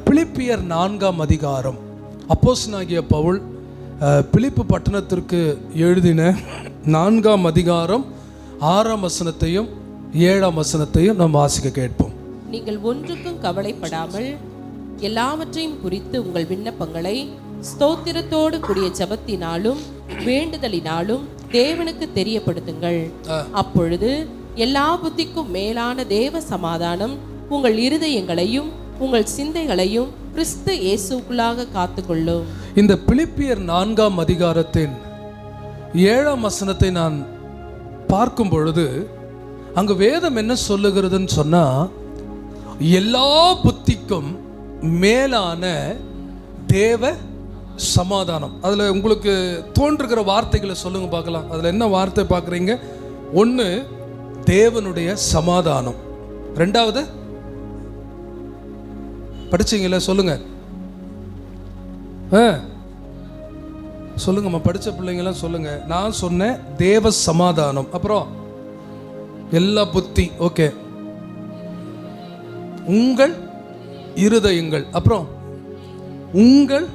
பிலிப்பியர் 4ஆம் அதிகாரம். அப்போஸ்தலனாகிய பவுல் பிலிப்பு பட்டணத்திற்கு எழுதின 4ஆம் அதிகாரம் 6ஆம் வசனத்தையும் 7ஆம் வசனத்தையும் நாம் வாசிக்க கேட்போம். நீங்கள் ஒன்றுக்கும் கவலைப்படாமல் எல்லாவற்றையும் குறித்து உங்கள் விண்ணப்பங்களை ஸ்தோத்திரத்தோடு கூடிய ஜெபத்தினாலும் வேண்டுதலினாலும் தேவனுக்கு தெரியப்படுத்துங்கள். அப்பொழுது எல்லா புத்திக்கும் மேலான தேவ சமாதானம் உங்கள் இருதயங்களையும் உங்கள் சிந்தைகளையும் கிறிஸ்து இயேசுவுக்குள்ளாக காத்துக்கொள்ளும். இந்த பிலிப்பியர் 4ஆம் அதிகாரத்தின் 7ஆம் வசனத்தை நான் பார்க்கும் பொழுது அங்கு வேதம் என்ன சொல்லுகிறதுன்னு சொன்னா, எல்லா புத்திக்கும் மேலான தேவ சமாதானம். அதுல உங்களுக்கு தோன்றுகிற வார்த்தைகளை சொல்லுங்க பார்க்கலாம். அதுல என்ன வார்த்தை பார்க்குறீங்க? ஒன்று, தேவனுடைய சமாதானம். ரெண்டாவது படிச்சீங்களா? சொல்லுங்க சொல்லுங்கம்மா, படிச்ச பிள்ளைங்களாம் சொல்லுங்க. நான் சொன்னேன் தேவ சமாதானம். அப்புறம் எல்லா புத்தி, ஓகே, உங்கள் இருதயங்கள், அப்புறம் உங்கள்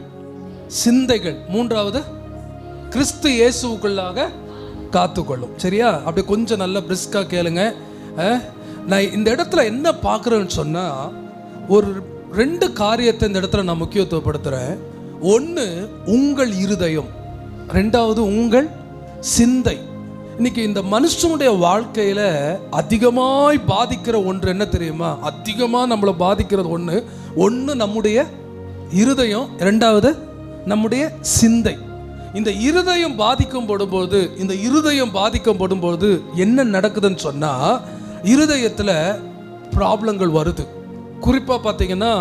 சிந்தைகள், மூன்றாவது கிறிஸ்து இயேசுவுக்குள்ளாக காத்துக்கொள்ளும். சரியா? அப்படி கொஞ்சம் நல்ல பிரிஸ்கா கேளுங்க. நான் இந்த இடத்துல என்ன பார்க்குறேன்னு சொன்னா, ஒரு 2 காரியத்தை இந்த இடத்துல நான் முக்கியத்துவப்படுத்துறேன். ஒன்று உங்கள் இருதயம், ரெண்டாவது உங்கள் சிந்தை. இன்னைக்கு இந்த மனுஷனுடைய வாழ்க்கையில அதிகமாய் பாதிக்கிற ஒன்று என்ன தெரியுமா? அதிகமாக நம்மளை பாதிக்கிறது ஒன்று நம்முடைய இருதயம், ரெண்டாவது நம்முடைய சிந்தை. இந்த இருதயம் பாதிக்கப்படும் போது என்ன நடக்குதுன்னு சொன்னா, இருதயத்தில் ப்ராப்ளங்கள் வருது. குறிப்பாக பார்த்தீங்கன்னா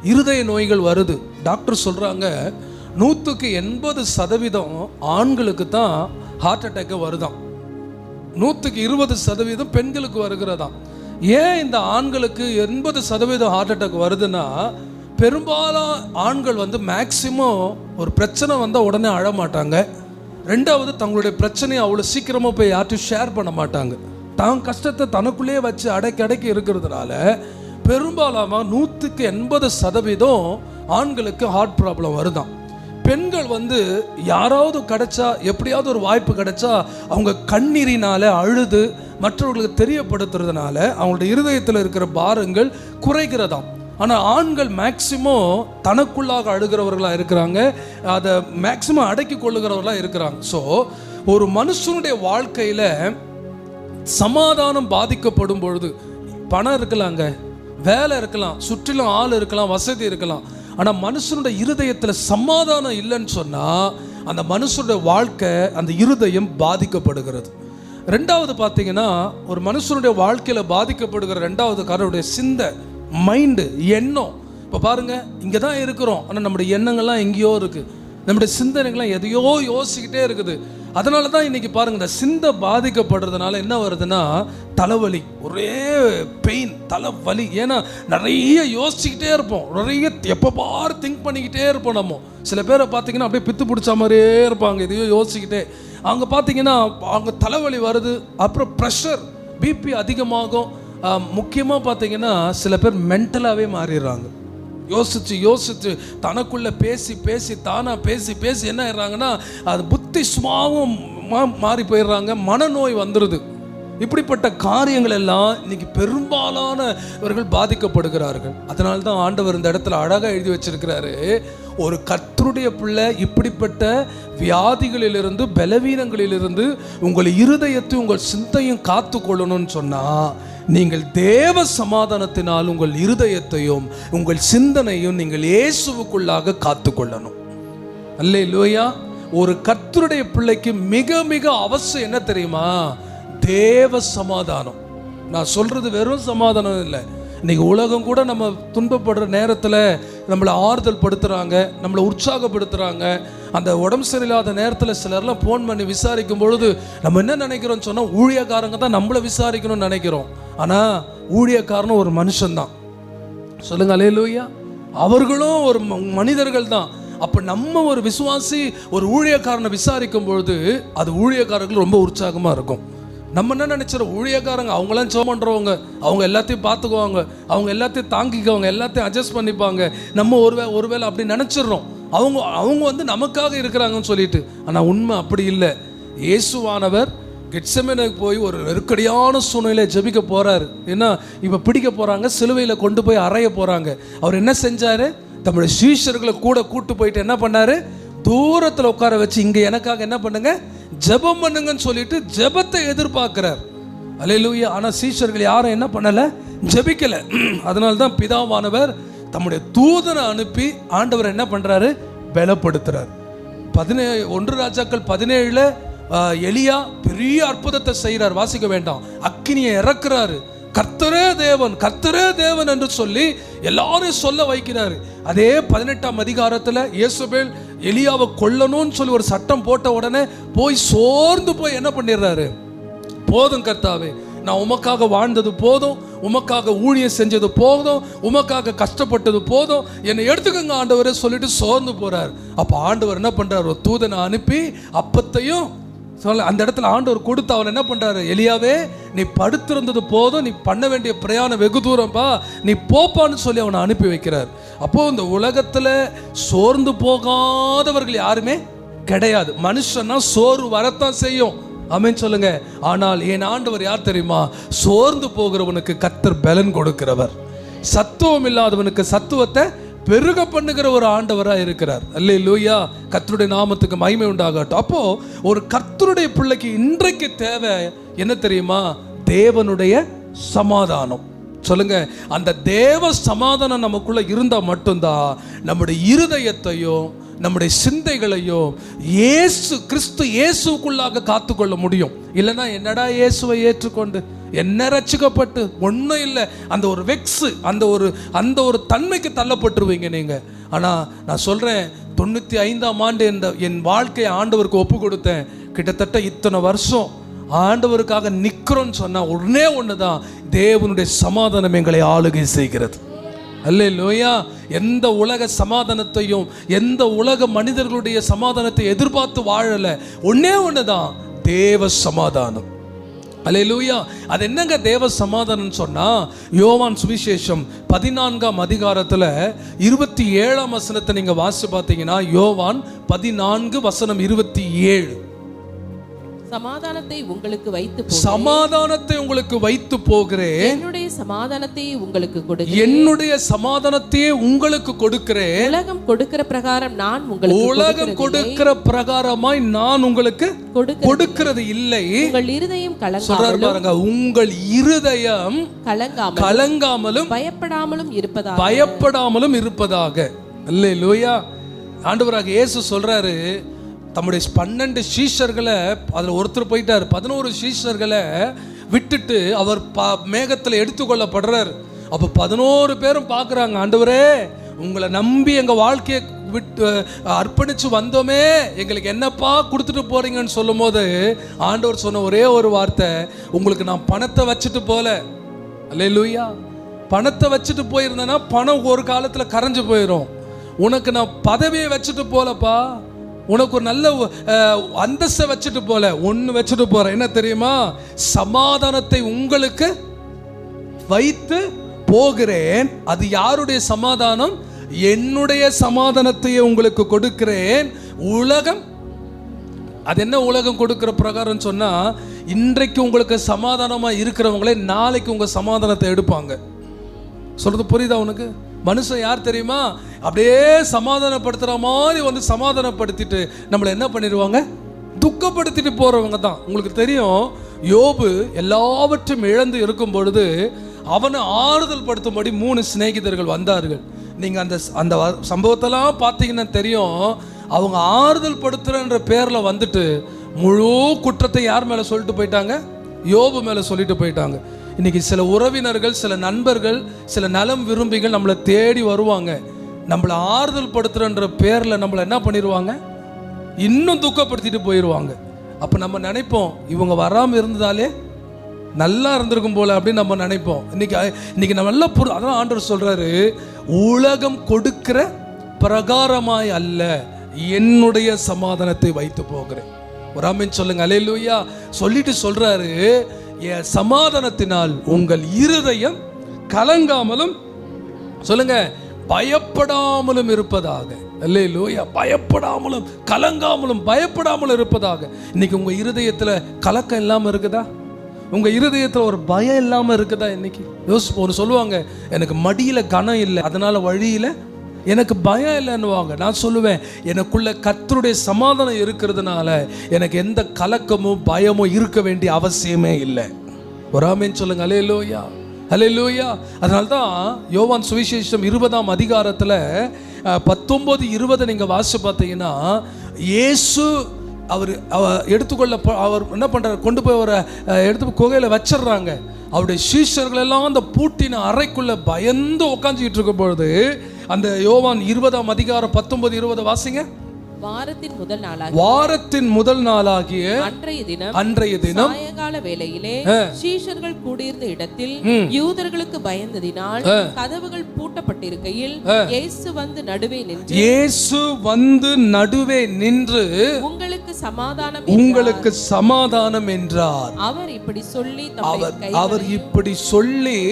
இருதய நோய்கள் வருது. டாக்டர் சொல்கிறாங்க 100% ஆண்களுக்கு தான் ஹார்ட் அட்டாக்கு வருதாம், 120% பெண்களுக்கு வருகிறதாம். ஏன் இந்த ஆண்களுக்கு 80% ஹார்ட் அட்டாக் வருதுன்னா, பெரும்பாலும் ஆண்கள் மேக்சிமம் ஒரு பிரச்சனை வந்தால் உடனே அழ மாட்டாங்க. ரெண்டாவது, தங்களுடைய பிரச்சனையை அவ்வளோ சீக்கிரமாக போய் யார்ட்டும் ஷேர் பண்ண மாட்டாங்க. தான் கஷ்டத்தை தனக்குள்ளேயே வச்சு அடக்கி இருக்கிறதுனால பெரும்பாலாக 180% ஆண்களுக்கு ஹார்ட் ப்ராப்ளம் வருதான். பெண்கள் யாராவது கிடைச்சா, எப்படியாவது ஒரு வாய்ப்பு கிடைச்சா அவங்க கண்ணீரினால அழுது மற்றவர்களுக்கு தெரியப்படுத்துறதுனால அவங்களுடைய இருதயத்தில் இருக்கிற பாரங்கள் குறைகிறதாம். ஆனால் ஆண்கள் மேக்சிமம் தனக்குள்ளாக அழுகிறவர்களாக இருக்கிறாங்க, அதை மேக்சிமம் அடக்கி கொள்ளுகிறவர்களாக இருக்கிறாங்க. ஸோ ஒரு மனுஷனுடைய வாழ்க்கையில் சமாதானம் பாதிக்கப்படும் பொழுது, பணம் இருக்கலாங்க, வேலை இருக்கலாம், சுற்றிலும் ஆள் இருக்கலாம், வசதி இருக்கலாம், ஆனால் மனுஷனுடைய இருதயத்தில் சமாதானம் இல்லைன்னு சொன்னால் அந்த மனுஷனுடைய வாழ்க்கை, அந்த இருதயம் பாதிக்கப்படுகிறது. ரெண்டாவது பார்த்தீங்கன்னா, ஒரு மனுஷனுடைய வாழ்க்கையில் பாதிக்கப்படுகிற ரெண்டாவது காரணம் சிந்தை, மைண்டு, எண்ணம். இப்போ பாருங்க, இங்கே தான் இருக்கிறோம், ஆனால் நம்முடைய எண்ணங்கள்லாம் எங்கேயோ இருக்குது, நம்முடைய சிந்தனைகள்லாம் எதையோ யோசிக்கிட்டே இருக்குது. அதனால தான் இன்னைக்கு பாருங்க, இந்த சிந்தை பாதிக்கப்படுறதுனால என்ன வருதுன்னா, தலைவலி, ஒரே பெயின், தலைவலி. ஏன்னா நிறைய யோசிச்சுக்கிட்டே இருப்போம், நிறைய எப்போ பாரு திங்க் பண்ணிக்கிட்டே இருப்போம். நம்ம சில பேரை பார்த்தீங்கன்னா அப்படியே பித்து பிடிச்ச மாதிரியே இருப்பாங்க, எதையோ யோசிச்சுக்கிட்டே. அவங்க பார்த்தீங்கன்னா அவங்க தலைவலி வருது, அப்புறம் ப்ரெஷர், பிபி அதிகமாகும். முக்கியமாக பார்த்தீங்கன்னா சில பேர் மென்டலாகவே மாறிடுறாங்க. யோசிச்சு தனக்குள்ள பேசி என்ன ஆயிடுறாங்கன்னா, அது புத்தி சுமாவும் மாறி போயிடுறாங்க, மனநோய் வந்துடுது. இப்படிப்பட்ட காரியங்கள் எல்லாம் இன்னைக்கு பெரும்பாலானவர்கள் பாதிக்கப்படுகிறார்கள். அதனால தான் ஆண்டவர் இந்த இடத்துல அழகாக எழுதி வச்சிருக்கிறாரு, ஒரு கர்த்தருடைய பிள்ளை இப்படிப்பட்ட வியாதிகளிலிருந்து, பலவீனங்களிலிருந்து உங்கள் இருதயத்தை உங்கள் சிந்தையும் காத்து கொள்ளணும்னு சொன்னா, நீங்கள் தேவ சமாதானத்தினால் உங்கள் இருதயத்தையும் உங்கள் சிந்தனையும் நீங்கள் இயேசுவுக்குள்ளாக காத்து கொள்ளணும். அல்லேலூயா. ஒரு கர்த்தருடைய பிள்ளைக்கு மிக மிக அவசியம் என்ன தெரியுமா? தேவ சமாதானம். நான் சொல்றது வெறும் சமாதானம் இல்லை. இன்னைக்கு உலகம் கூட நம்ம துன்பப்படுற நேரத்தில் நம்மளை ஆறுதல் படுத்துகிறாங்க, நம்மளை உற்சாகப்படுத்துகிறாங்க. அந்த உடம்பு சரியில்லாத நேரத்தில் சிலர்லாம் ஃபோன் பண்ணி விசாரிக்கும் பொழுது நம்ம என்ன நினைக்கிறோம்னு சொன்னால், ஊழியக்காரங்க தான் நம்மளை விசாரிக்கணும்னு நினைக்கிறோம். ஆனால் ஊழியக்காரனும் ஒரு மனுஷன்தான். சொல்லுங்க அல்லேலூயா. அவர்களும் ஒரு மனிதர்கள் தான். அப்போ நம்ம ஒரு விசுவாசி ஒரு ஊழியக்காரனை விசாரிக்கும் பொழுது அது ஊழியக்காரர்கள் ரொம்ப உற்சாகமாக இருக்கும். நம்ம என்ன நினைச்சிடும், ஊழியக்காரங்க அவங்களாம் ஜெபம் பண்ணுறவங்க, அவங்க எல்லாத்தையும் பார்த்துக்குவாங்க, அவங்க எல்லாத்தையும் தாங்கிக்குவாங்க, எல்லாத்தையும் அட்ஜஸ்ட் பண்ணிப்பாங்க, நம்ம ஒருவேளை அப்படி நினச்சிடுறோம். அவங்க வந்து நமக்காக இருக்கிறாங்கன்னு சொல்லிட்டு. ஆனால் உண்மை அப்படி இல்லை. இயேசுவானவர் கெத்செமனேக்கு போய் ஒரு நெருக்கடியான சூழ்நிலை ஜெபிக்க போகிறாரு. ஏன்னா இப்போ பிடிக்க போகிறாங்க, சிலுவையில் கொண்டு போய் அறைய போகிறாங்க. அவர் என்ன செஞ்சார், தம்முடைய சீஷர்களை கூட கூட்டு போயிட்டு என்ன பண்ணார், தூரத்தில் உட்கார வச்சு இங்கே எனக்காக என்ன பண்ணுங்க, ஜெபம் பண்ணுங்கன்னு சொல்லிட்டு ஜெபத்தை எதிர்பார்க்கிறார். அல்லேலூயா. ஆனால் சீஷர்கள் யாரும் என்ன பண்ணலை, ஜெபிக்கலை. அதனால தான் பிதாவானவர் தம்முடைய தூதனை அனுப்பி ஆண்டவர் என்ன பண்ணுறாரு, பலப்படுத்துறார். 1 ராஜாக்கள் 17 எலியா பெரிய அற்புதத்தை செய்கிறார். வாசிக்க வேண்டாம். அக்கினியை இறக்குறாரு. கர்த்தரே தேவன், கர்த்தரே தேவன் என்று சொல்லி எல்லாரும் சொல்ல வைக்கிறாரு. அதே 18ஆம் அதிகாரத்தில் இயேசுபேல் எலியாவை கொல்லணும்னு சொல்லி ஒரு சட்டம் போட்ட உடனே போய் சோர்ந்து போய் என்ன பண்ணிடுறாரு, போதும் கர்த்தாவே, நான் உமக்காக வாழ்ந்தது போதும், உமக்காக ஊழியம் செஞ்சது போதும், உமக்காக கஷ்டப்பட்டது போதும், என்னை எடுத்துக்கங்க ஆண்டவரே சொல்லிட்டு சோர்ந்து போறார். அப்போ ஆண்டவர் என்ன பண்றாரு, ஒரு தூதனை அனுப்பி அப்பத்தையும் சொல்ல அந்த இடத்துல ஆண்டவர் கொடுத்து அவன் என்ன பண்றாரு, எலியாவே நீ படுத்திருந்தது போதும், நீ பண்ண வேண்டிய பிரயாணம் வெகு தூரம்பா, நீ போப்பான்னு சொல்லி அவனை அனுப்பி வைக்கிறார். அப்போ இந்த உலகத்துல சோர்ந்து போகாதவர்கள் யாருமே கிடையாது. மனுஷன்னா சோர்வு வரத்தான் செய்யும், ஆமென் சொல்லுங்க. ஆனால் என் ஆண்டவர் யார் தெரியுமா, சோர்ந்து போகிறவனுக்கு கர்த்தர் பலன் கொடுக்கிறவர், சத்துவம் இல்லாதவனுக்கு சத்துவத்தை பெருக பண்ணுகிற ஒரு ஆண்டவராக இருக்கிறார். அல்லேலூயா. கர்த்தருடைய நாமத்துக்கு மகிமை உண்டாகட்டும். அப்போ ஒரு கர்த்தருடைய பிள்ளைக்கு இன்றைக்கு தேவை என்ன தெரியுமா, தேவனுடைய சமாதானம். சொல்லுங்க, அந்த தேவ சமாதானம் நமக்குள்ள இருந்தால் மட்டும்தான் நம்முடைய இருதயத்தையும் நம்முடைய சிந்தைகளையும் இயேசு கிறிஸ்து இயேசுக்குள்ளாக காத்துக்கொள்ள முடியும். இல்லைன்னா என்னடா இயேசுவை ஏற்றுக்கொண்டு என்ன ரட்சிக்கப்பட்டு ஒன்றும் இல்லை, அந்த ஒரு வெக்ஸு, அந்த ஒரு தன்மைக்கு தள்ளப்பட்டுருவீங்க நீங்க. ஆனால் நான் சொல்றேன், 95ஆம் ஆண்டு என் வாழ்க்கையை ஆண்டவருக்கு ஒப்பு கொடுத்தேன். கிட்டத்தட்ட இத்தனை வருஷம் ஆண்டவருக்காக நிற்கிறோன்னு சொன்னா ஒன்னே ஒண்ணுதான், தேவனுடைய சமாதானம் எங்களை ஆளுகை செய்கிறது. அல்லேலூயா. எந்த உலக சமாதானத்தையும் எந்த உலக மனிதர்களுடைய சமாதானத்தை எதிர்பார்த்து வாழல, ஒன்னே ஒண்ணுதான், தேவ சமாதானம். அல்லேலூயா. அது என்னங்க தேவ சமாதானம் சொன்னா, யோவான் சுவிசேஷம் 14ஆம் அதிகாரத்துல 27ஆம் வசனத்தை நீங்க வாசி பார்த்தீங்கன்னா, யோவான் 14 வசனம் 27, சமாதானத்தை உங்களுக்கு வைத்து சமாதானத்தை உங்களுக்கு வைத்து போகிறேன், என்னுடைய சமாதானத்தையே உங்களுக்கு கொடுக்கிறேன், என்னுடைய சமாதானத்தையே உங்களுக்கு கொடுக்கிறேன், உலகம் கொடுக்கிற பிரகாரம் நான் உங்களுக்கு உலகம் கொடுக்கிற பிரகாரமாய் நான் உங்களுக்கு கொடுக்கிறது இல்லை. உங்கள் இருதயம் சொல்றாரு பாருங்க, உங்கள் இருதயம் கலங்காமலும் பயப்படாமலும் இருப்பதாக. அல்லேலூயா. ஆண்டவராக இயேசு சொல்றாரு, தம்முடைய 12 சீஷர்களை அதில் ஒருத்தர் போயிட்டார், 11 சீஷர்களை விட்டுட்டு அவர் மேகத்தில் எடுத்துக்கொள்ளப்படுறார். அப்போ 11 பேரும் பார்க்குறாங்க, ஆண்டவரே உங்களை நம்பி எங்கள் வாழ்க்கையை விட்டு அர்ப்பணித்து வந்தோமே, எங்களுக்கு என்னப்பா கொடுத்துட்டு போறீங்கன்னு சொல்லும் போது ஆண்டவர் சொன்ன ஒரே ஒரு வார்த்தை, உங்களுக்கு நான் பணத்தை வச்சுட்டு போல. அல்லேலூயா. பணத்தை வச்சுட்டு போயிருந்தேன்னா பணம் ஒரு காலத்தில் கரைஞ்சு போயிடும். உனக்கு நான் பதவியை வச்சுட்டு போலப்பா, உனக்கு ஒரு நல்ல அந்தஸ்தை வச்சுட்டு போல, ஒன்று வச்சுட்டு போறேன். என்ன தெரியுமா, சமாதானத்தை உங்களுக்கு வைத்து போகிறேன். அது யாருடைய சமாதானம், என்னுடைய சமாதானத்தையே உங்களுக்கு கொடுக்கிறேன். உலகம், அது என்ன உலகம் கொடுக்கிற பிரகாரம் சொன்னா, இன்றைக்கு உங்களுக்கு சமாதானமா இருக்கிறவங்களே நாளைக்கு உங்க சமாதானத்தை எடுப்பாங்க. சொல்றது புரியுதா உனக்கு? மனுஷன் யார் தெரியுமா, அப்படியே சமாதானப்படுத்துற மாதிரி வந்து சமாதானப்படுத்திட்டு நம்மளை என்ன பண்ணிடுவாங்க, துக்கப்படுத்திட்டு போறவங்க தான். உங்களுக்கு தெரியும், யோபு எல்லாவற்றையும் இழந்து இருக்கும் பொழுது அவனை ஆறுதல் படுத்தும்படி 3 சிநேகிதர்கள் வந்தார்கள். நீங்க அந்த சம்பவத்தெல்லாம் பார்த்தீங்கன்னா தெரியும். அவங்க ஆறுதல் படுத்துறன்ற பேர்ல வந்துட்டு முழு குற்றத்தை யார் மேல சொல்லிட்டு போயிட்டாங்க, யோபு மேல சொல்லிட்டு போயிட்டாங்க. இன்னைக்கு சில உறவினர்கள், சில நண்பர்கள், சில நலம் விரும்பிகள் நம்மளை தேடி வருவாங்க, நம்மளை ஆறுதல் படுத்துறன்ற பேர்ல நம்மளை என்ன பண்ணிடுவாங்க, இன்னும் துக்கப்படுத்திட்டு போயிடுவாங்க. அப்ப நம்ம நினைப்போம், இவங்க வராம இருந்ததாலே நல்லா இருந்திருக்கும் போல அப்படின்னு நம்ம நினைப்போம். இன்னைக்கு நம்ம நல்லா அதான் ஆண்டவர் சொல்றாரு, உலகம் கொடுக்கிற பிரகாரமாய் அல்ல, என்னுடைய சமாதானத்தை வைத்து போகிறேன். ஒரு ஆமென் சொல்லுங்க. அல்லேலூயா. சொல்லிட்டு சொல்றாரு, என் சமாதானத்தினால் உங்கள் இருதயம் கலங்காமலும் சொல்லுங்க பயப்படாமலும் இருப்பதாக. அல்லேலூயா. பயப்படாமலும் கலங்காமலும் பயப்படாமலும் இருப்பதாக. இன்னைக்கு உங்க இருதயத்துல கலக்கம் இல்லாம இருக்குதா? உங்க இருதயத்துல ஒரு பயம் இல்லாம இருக்குதா? இன்னைக்கு யோசிப்போம். சொல்லுவாங்க, எனக்கு மடியில கனம் இல்லை, அதனால வழியில எனக்கு பயம் இல்லைன்னுவாங்க. நான் சொல்லுவேன், எனக்குள்ள கர்த்தருடைய சமாதானம் இருக்கிறதுனால எனக்கு எந்த கலக்கமும் பயமும் இருக்க வேண்டிய அவசியமே இல்லை. ஒரு ஆமென் சொல்லுங்க. அல்லேலூயா, அல்லேலூயா. அதனால்தான் யோவான் சுவிசேஷம் 20ஆம் அதிகாரத்தில் 19-20 நீங்க வாசிச்சு பார்த்தீங்கன்னா, இயேசு அவர் எடுத்துக்கொள்ள அவர் என்ன பண்றாரு, கொண்டு போய் அவரை எடுத்து குகையில வச்சிடுறாங்க. அவருடைய சீஷர்கள் எல்லாம் அந்த பூட்டின அறைக்குள்ள பயந்து உட்காந்துக்கிட்டு இருக்கும் பொழுது, அந்த யோவான் 20ஆம் அதிகாரம் 19-20 வாசிங்க. வாரத்தின் முதல் நாளாகிய அன்றைய தினம் சாயங்கால வேளையிலே சீஷர்கள் கூடியிருந்த இடத்தில் யூதர்களுக்கு பயந்ததினால் கதவுகள் பூட்டப்பட்டிருக்கையில் இயேசு வந்து நடுவே நின்று உங்களுக்கு சமாதானம் என்றார். அவர் இப்படி சொல்லி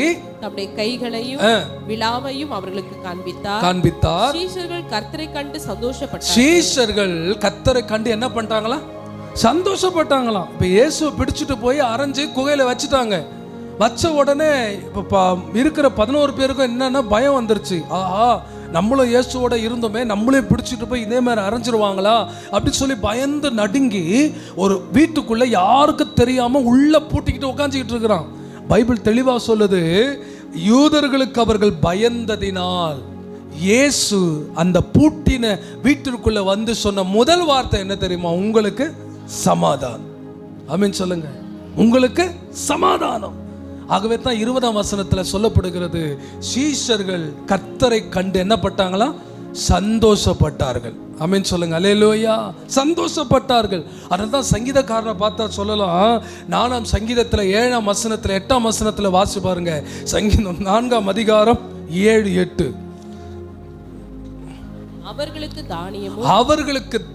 தம்முடைய கைகளையும் விலாவையும் அவர்களுக்கு காண்பித்தார். சீஷர்கள் கர்த்தரை கண்டு சந்தோஷப்பட்டார்கள். சீஷர்கள் கர்த்தரை கண்டு என்ன பண்றாங்களா? சந்தோஷப்பட்டாங்களாம். இப்ப இயேசுவை பிடிச்சிட்டு போய் அரைஞ்சு குகையில வச்சுட்டாங்க. வச்ச உடனே இப்ப இருக்கிற 11 பேருக்கும் என்னன்னா பயம் வந்துருச்சு. ஆஹா, நம்மளும் இயேசுவோட இருந்தோமே, நம்மளையும் பிடிச்சிட்டு போய் இதே மாதிரி அரைஞ்சிருவாங்களா அப்படின்னு சொல்லி பயந்து நடுங்கி ஒரு வீட்டுக்குள்ள யாருக்கும் தெரியாம உள்ள பூட்டிக்கிட்டு உட்காந்துக்கிட்டு இருக்கிறான். பைபிள் தெளிவா சொல்லுது, யூதர்களுக்கு அவர்கள் பயந்ததினால் இயேசு அந்த பூட்டின வீட்டிற்குள்ள வந்து சொன்ன முதல் வார்த்தை என்ன தெரியுமா? உங்களுக்கு சமாதானம். ஆமென் சொல்லுங்க. உங்களுக்கு சமாதானம். ஆகவே தான் 20ஆம் வசனத்துல சொல்லப்படுகிறது, சீஷர்கள் கர்த்தரை கண்டு என்ன பட்டாங்களா? சந்தோஷப்பட்டார்கள். ஆமென் சொல்லுங்க. அல்லேலூயா. சந்தோஷப்பட்டார்கள். அதனால தான் சங்கீதக்காரனை பார்த்தா சொல்லலாம், 4ஆம் சங்கீதத்துல 7ஆம் வசனத்துல 8ஆம் வசனத்துல வாசி பாருங்க. சங்கீதம் 4ஆம் அதிகாரம் 7-8. அவர்களுக்கு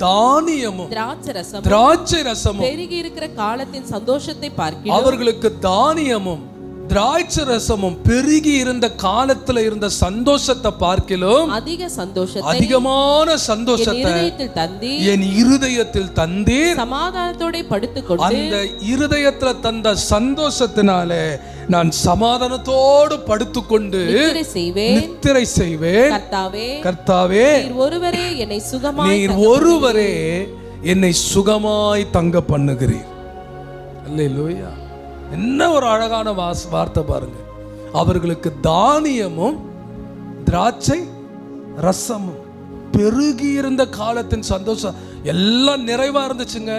தானியமும் திராட்சை ரசமும் பெருகி இருக்கிற காலத்தின் சந்தோஷத்தை பார்க்கிறோம். அவர்களுக்கு தானியமும் திராட்சை ரசமும் பெருகி இருந்த காலத்துல இருந்த சந்தோஷத்தை பார்க்கிலும் அதிகமான சந்தோஷத்தை என் இருதயத்தில் தந்தீர். சமாதானத்தோட படுத்துக்கொண்டு அந்த இருதயத்துல தந்த சந்தோஷத்தினாலே நான் சமாதானத்தோடு படுத்துக்கொண்டு நித்திரை செய்வேன். கர்த்தாவே, நீர் ஒருவரே என்னை சுகமாய் தங்க பண்ணுகிறீர். அல்லேலூயா. என்ன ஒரு அழகான வார்த்தை பாருங்க. அவர்களுக்கு தானியமும் திராட்சை ரசமும் பெருகி இருந்த காலத்தின் சந்தோஷம் எல்லாம் நிறைவா இருந்துச்சுங்க.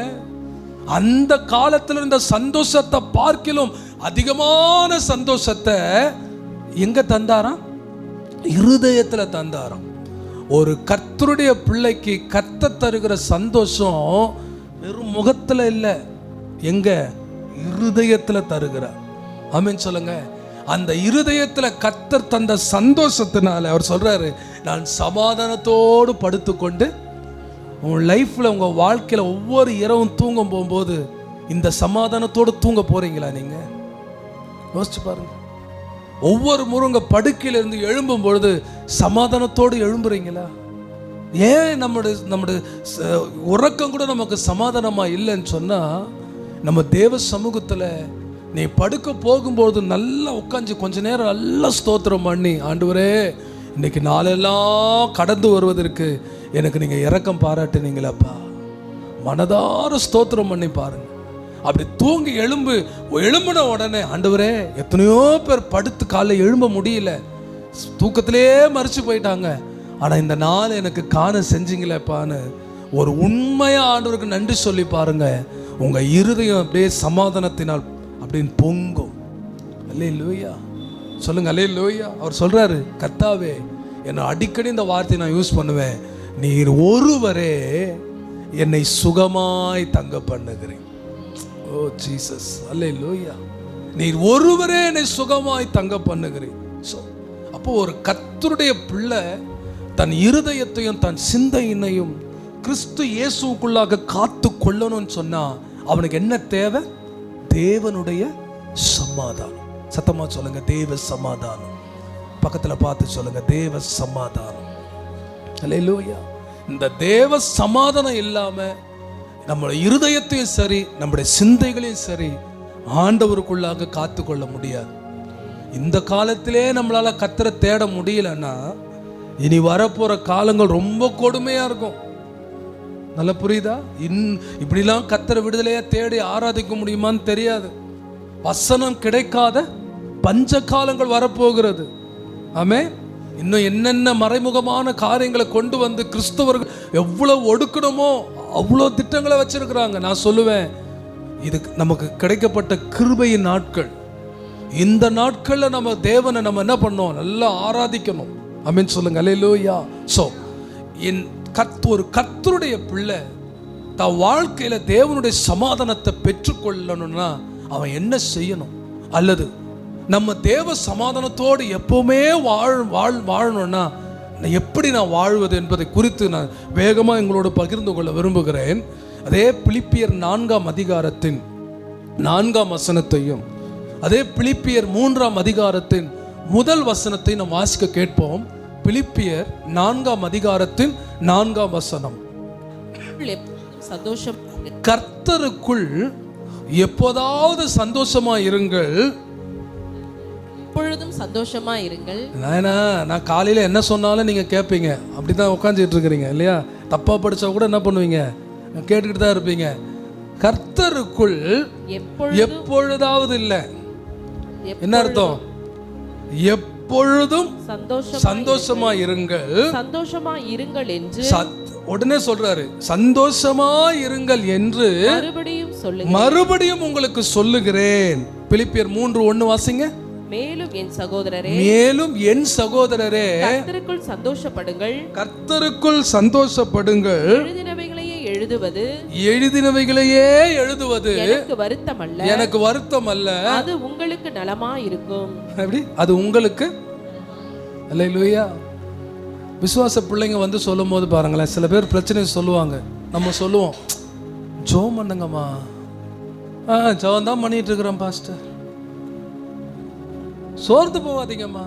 அந்த காலத்தில் இருந்த சந்தோஷத்தை பார்க்கிலும் அதிகமான சந்தோஷத்தை எங்க தந்தாராம்? இருதயத்துல தந்தாராம். ஒரு கர்த்தருடைய பிள்ளைக்கு கர்த்தர் தருகிற சந்தோஷம் வெறும் முகத்துல இல்ல, எங்க? இருதயத்துல தருகிறார். ஆமென் சொல்லுங்க. அந்த இருதயத்துல கர்த்தர் தந்த சந்தோஷத்தினால அவர் சொல்றாரு, நான் சமாதானத்தோடு படுத்துக்கொண்டு. உங்க லைஃப்ல உங்க வாழ்க்கையில ஒவ்வொரு இரவும் தூங்கும் போகும்போது இந்த சமாதானத்தோடு தூங்க போறீங்களா? நீங்க யோசிச்சு பாருங்க. ஒவ்வொரு முறை படுக்கையில இருந்து எழும்பும் பொழுது சமாதானத்தோடு எழும்புறீங்களா? ஏன் நம்முடைய உறக்கம் கூட நமக்கு சமாதானமா இல்லைன்னு சொன்னா, நம்ம தேவ சமூகத்துல நீ படுக்க போகும்போது நல்லா உட்காந்து கொஞ்ச நேரம் நல்லா ஸ்தோத்திரம் பண்ணி, ஆண்டவரே இன்னைக்கு நாளெல்லாம் கடந்து வருவதற்கு எனக்கு நீங்க இரக்கம் பாராட்டுனீங்களப்பா, மனதார ஸ்தோத்திரம் பண்ணி பாருங்க. அப்படி தூங்கி எழும்பின உடனே, ஆண்டவரே எத்தனையோ பேர் படுத்து காலைல எழும்ப முடியல, தூக்கத்திலே மறிச்சு போயிட்டாங்க, ஆனா இந்த நாள் எனக்கு காண செஞ்சீங்களேப்பான்னு ஒரு உண்மையா ஆண்டவருக்கு நன்றி சொல்லி பாருங்க. உங்க இருதயம் அப்படியே சமாதானத்தினால் அப்படின்னு பொங்கும். அல்லேலூயா சொல்லுங்க. அல்லேலூயா. அவர் சொல்றாரு, கர்த்தாவே, என்னை அடிக்கடி இந்த வார்த்தையை நான் யூஸ் பண்ணுவேன், நீர் ஒருவரே என்னை சுகமாய் தங்க பண்ணுகிறேன். ஓ ஜீசஸ். அல்லேலூயா. நீர் ஒருவரே என்னை சுகமாய் தங்க பண்ணுகிறேன். அப்போ ஒரு கர்த்தருடைய பிள்ளை தன் இருதயத்தையும் தன் சிந்தையினையும் கிறிஸ்து இயேசுக்குள்ளாக காத்து கொள்ளணும்னு சொன்னா அவனுக்கு என்ன தேவை? தேவனுடைய சமாதானம். சத்தமா சொல்லுங்க, தேவ சமாதானம். பக்கத்துல பார்த்து சொல்லுங்க, தேவ சமாதானம். அல்லேலூயா. இந்த தேவ சமாதானம் இல்லாம நம்முடைய இருதயத்தையும் சரி நம்முடைய சிந்தைகளையும் சரி ஆண்டவருக்குள்ளாக காத்து கொள்ள முடியாது. இந்த காலத்திலே நம்மளால கர்த்தரை தேட முடியலன்னா இனி வரப்போற காலங்கள் ரொம்ப கொடுமையா இருக்கும். நல்லா புரியுதா? இப்படிலாம் கர்த்தரை விடுதலையா தேடி ஆராதிக்க முடியுமான்னு தெரியாது. வசனம் கிடைக்காத பஞ்ச காலங்கள் வரப்போகிறது. ஆமே. இன்னும் என்னென்ன மறைமுகமான காரியங்களை கொண்டு வந்து கிறிஸ்தவர்கள் எவ்வளவு ஒடுக்கணுமோ அவ்வளோ திட்டங்களை வச்சிருக்கிறாங்க. நான் சொல்லுவேன், இது நமக்கு கிடைக்கப்பட்ட கிருபையின் நாட்கள். இந்த நாட்கள்ல நம்ம தேவனை நம்ம என்ன பண்ணோம்? நல்லா ஆராதிக்கணும். ஆமென் சொல்லுங்க. அல்லேலூயா. சோ ஒரு கர்த்தருடைய பிள்ளை தான் வாழ்க்கையில தேவனுடைய சமாதானத்தை பெற்றுக்கொள்ளணும்னா அவன் என்ன செய்யணும்? அல்லது நம்ம தேவ சமாதானத்தோடு எப்பவுமே வாழணும்னா எப்படி நான் வாழ்வது என்பதை குறித்து நான் வேகமாக எங்களோடு பகிர்ந்து கொள்ள விரும்புகிறேன். அதே பிலிப்பியர் 4ஆம் அதிகாரத்தின் 4ஆம் வசனத்தையும் அதே பிலிப்பியர் 3ஆம் அதிகாரத்தின் 1 வசனத்தை நாம் வாசிக்க கேட்போம். பிலிப்பியர் 4ஆம் அதிகாரத்தின் 4ஆம் வசனம். சந்தோஷம், கர்த்தருக்குள் எப்போதாவது சந்தோஷமா இருங்கள், எப்பொழுதும் சந்தோஷமா இருங்கள். நான் காலையில என்ன சொன்னாலும் நீங்க கேட்பீங்க. அப்படிதான் உட்காந்துட்டு இருக்கிறீங்க இல்லையா? தப்பா படிச்சா கூட என்ன பண்ணுவீங்க? கேட்டுக்கிட்டு தான் இருப்பீங்க. கர்த்தருக்குள் எப்பொழுதாவது இல்லை. என்ன அர்த்தம்? எப்பொழுதும் சந்தோஷமா இருங்கள். சந்தோஷமா இருங்கள் என்று உடனே சொல்றாரு, சந்தோஷமா இருங்கள் என்று மறுபடியும் உங்களுக்கு சொல்லுகிறேன். பிலிப்பியர் 3:1 வாசிங்க. மேலும் என் சகோதரரே கர்த்தருக்குள் சந்தோஷப்படுங்கள். கர்த்தருக்குள் சந்தோஷப்படுங்கள். எழுதினவைகளையே எழுதுவது எனக்கு வருத்தம் அல்ல, அது உங்களுக்கு நலமா இருக்கும். எப்படி? அது உங்களுக்கு. அல்லேலூயா. விசுவாச பிள்ளைங்க வந்து சொல்லும் போது பாருங்களேன், சில பேர் பிரச்சனை சொல்லுவாங்க. நம்ம சொல்லுவோம், ஜோம் பண்ணுங்கம்மா. ஜோம் தான் பண்ணிட்டு இருக்கிறோம் பாஸ்டர். சோர்ந்து போவாதீங்கம்மா.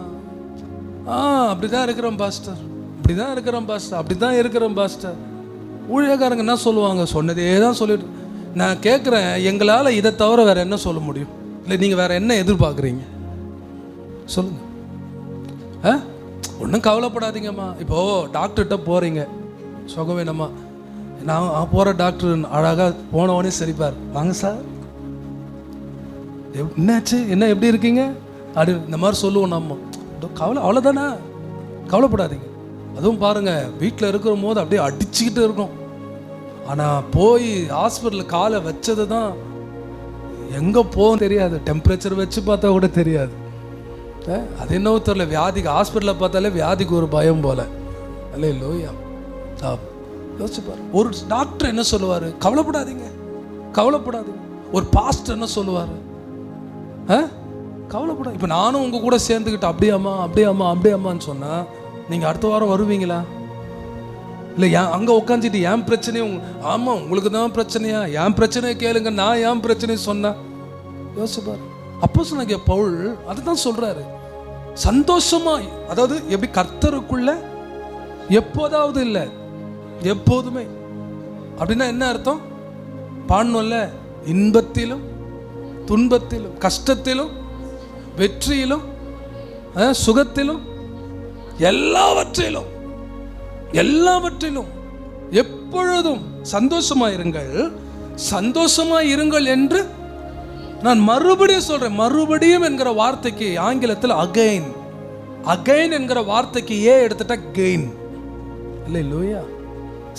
அப்படிதான் இருக்கிறோம் பாஸ்டர், இப்படிதான் இருக்கிறோம் பாஸ்டர், அப்படிதான் இருக்கிறோம் பாஸ்டர். ஊழியக்காரங்க என்ன சொல்லுவாங்க? சொன்னதே தான் சொல்லிட்டு. நான் கேட்குறேன், எங்களால் இதை தவிர வேற என்ன சொல்ல முடியும்? இல்லை நீங்கள் வேற என்ன எதிர்பார்க்குறீங்க சொல்லுங்க. ஒன்றும் கவலைப்படாதீங்கம்மா. இப்போது டாக்டர்கிட்ட போகிறீங்க, சுகம் வேணுமா? நான் போகிற டாக்டர் அழகாக போனவனே சரிப்பார். வாங்க சார், என்னாச்சு, என்ன எப்படி இருக்கீங்க அப்படி இந்த மாதிரி சொல்லுவோம் நம்ம. கவலை அவ்வளோதானே, கவலைப்படாதீங்க. அதுவும் பாருங்க, வீட்டில் இருக்கிற போது அப்படியே அடிச்சுக்கிட்டு இருக்கும். ஆனால் போய் ஹாஸ்பிட்டலில் காலை வச்சது தான் எங்கே போகும் தெரியாது. டெம்பரேச்சர் வச்சு பார்த்தா கூட தெரியாது. அது என்னவோ தெரியல, வியாதிக்கு ஹாஸ்பிட்டலில் பார்த்தாலே வியாதிக்கு ஒரு பயம் போல. அல்ல லோயா. யோசிச்சு பாரு, ஒரு டாக்டர் என்ன சொல்லுவார்? கவலைப்படாதீங்க, கவலைப்படாதீங்க. ஒரு பாஸ்டர் என்ன சொல்லுவார்? கவலைப்படாது. இப்போ நானும் உங்கள் கூட சேர்ந்துக்கிட்டு அப்படியாம்மா அப்படியாம்மா அப்படியாம்மான்னு சொன்னால் நீங்கள் அடுத்த வாரம் வருவீங்களா? இல்லை அங்கே உட்காந்துட்டு என் பிரச்சனையும் ஆமாம் உங்களுக்கு தான் பிரச்சனையா? என் பிரச்சனையை கேளுங்க, நான் என் பிரச்சனையை சொன்னேன். யோசிப்பார். அப்போஸ்தலனாகிய பவுல் அதுதான் சொல்றாரு, சந்தோஷமா. அதாவது எப்படி? கர்த்தருக்குள்ள எப்போதாவது இல்லை, எப்போதுமே. அப்படின்னா என்ன அர்த்தம்? பாடணும்ல, இன்பத்திலும் துன்பத்திலும் கஷ்டத்திலும் வெற்றியிலும் சுகத்திலும் எல்லாவற்றிலும் எப்பொழுதும் சந்தோஷமா இருங்கள், சந்தோஷமா இருங்கள் என்று நான் மறுபடியும் சொல்றேன். மறுபடியும் என்கிற வார்த்தைக்கு ஆங்கிலத்தில் அகைன், அகைன் என்கிற வார்த்தைக்கு எடுத்துட்டா கெயின். இல்லையா?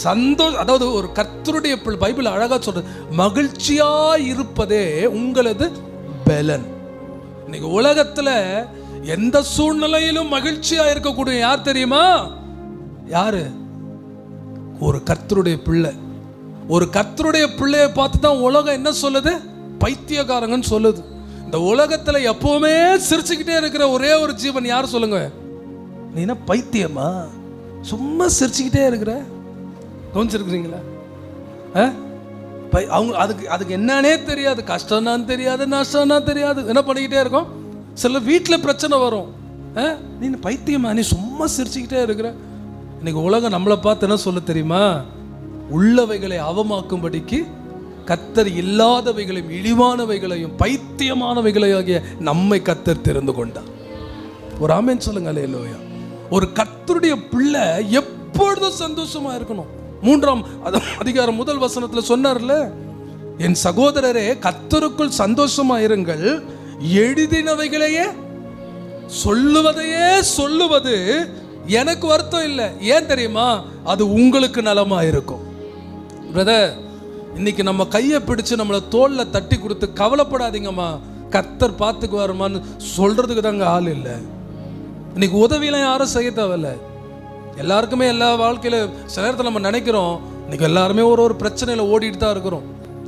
சந்தோஷம். அதாவது ஒரு கர்த்தருடைய பைபிள் அழகா சொல்றது, மகிழ்ச்சியா இருப்பதே உங்களது பலன். இன்னைக்கு உலகத்துல எந்த சூழ்நிலையிலும் மகிழ்ச்சியா இருக்கக்கூடிய யார் தெரியுமா? யாரு? ஒரு கர்த்தருடைய பிள்ளை. ஒரு கர்த்தருடைய பிள்ளையை பார்த்து தான் உலகம் என்ன சொல்லுது? பைத்தியக்காரங்கன்னு சொல்லுது. இந்த உலகத்துல எப்பவுமே சிரிச்சுக்கிட்டே இருக்கிற ஒரே ஒரு ஜீவன் யார் சொல்லுங்க? நீ என்ன பைத்தியமா? சும்மா சிரிச்சுக்கிட்டே இருக்கிற? கவனிச்சிருக்கிறீங்களா? அவங்க அதுக்கு என்னன்னே தெரியாது, கஷ்டம்னான்னு தெரியாது, நஷ்டம்னா தெரியாது, என்ன பண்ணிக்கிட்டே இருக்கோம். சில வீட்டில் பிரச்சனை வரும், நீ பைத்தியமா, நீ சும்மா சிரிச்சுக்கிட்டே இருக்கிற. இன்னைக்கு உலகம் நம்மளை பார்த்து என்ன சொல்ல தெரியுமா? உள்ளவைகளை அவமாக்கும்படிக்கு கர்த்தர் இல்லாதவைகளையும் இழிவானவைகளையும் பைத்தியமானவைகளையும் ஆகிய நம்மை கர்த்தர் தெரிந்து கொண்டார். ஒரு ஆமென் சொல்லுங்க. அல்லேலூயா. ஒரு கர்த்தருடைய பிள்ளை எப்பொழுதும் சந்தோஷமா இருக்கணும். 3ஆம் அதிகாரம் 1 வசனத்துல சொன்னார்ல, என் சகோதரரே கர்த்தருக்குள் சந்தோஷமா இருங்கள், எழுதினவைகளையே சொல்லுவதையே சொல்லுவது எனக்கு வருத்தம் இல்லை. ஏன் தெரியுமா? அது உங்களுக்கு நலமா இருக்கும். பிரதர், இன்னைக்கு நம்ம கையை பிடிச்சு நம்மளை தோல்ல தட்டி கொடுத்து கவலைப்படாதீங்கம்மா, கர்த்தர் பார்த்துக்குவாருமான்னு சொல்றதுக்கு தாங்க ஆள் இல்லை. இன்னைக்கு உதவியெல்லாம் யாரும் செய்ய தேவையில்லை. எல்லாருக்குமே எல்லா வாழ்க்கையில சில நேரத்தில் நம்ம நினைக்கிறோம், இன்னைக்கு எல்லாருமே ஒரு பிரச்சனையில ஓடிட்டு தான் இருக்கிறோம்.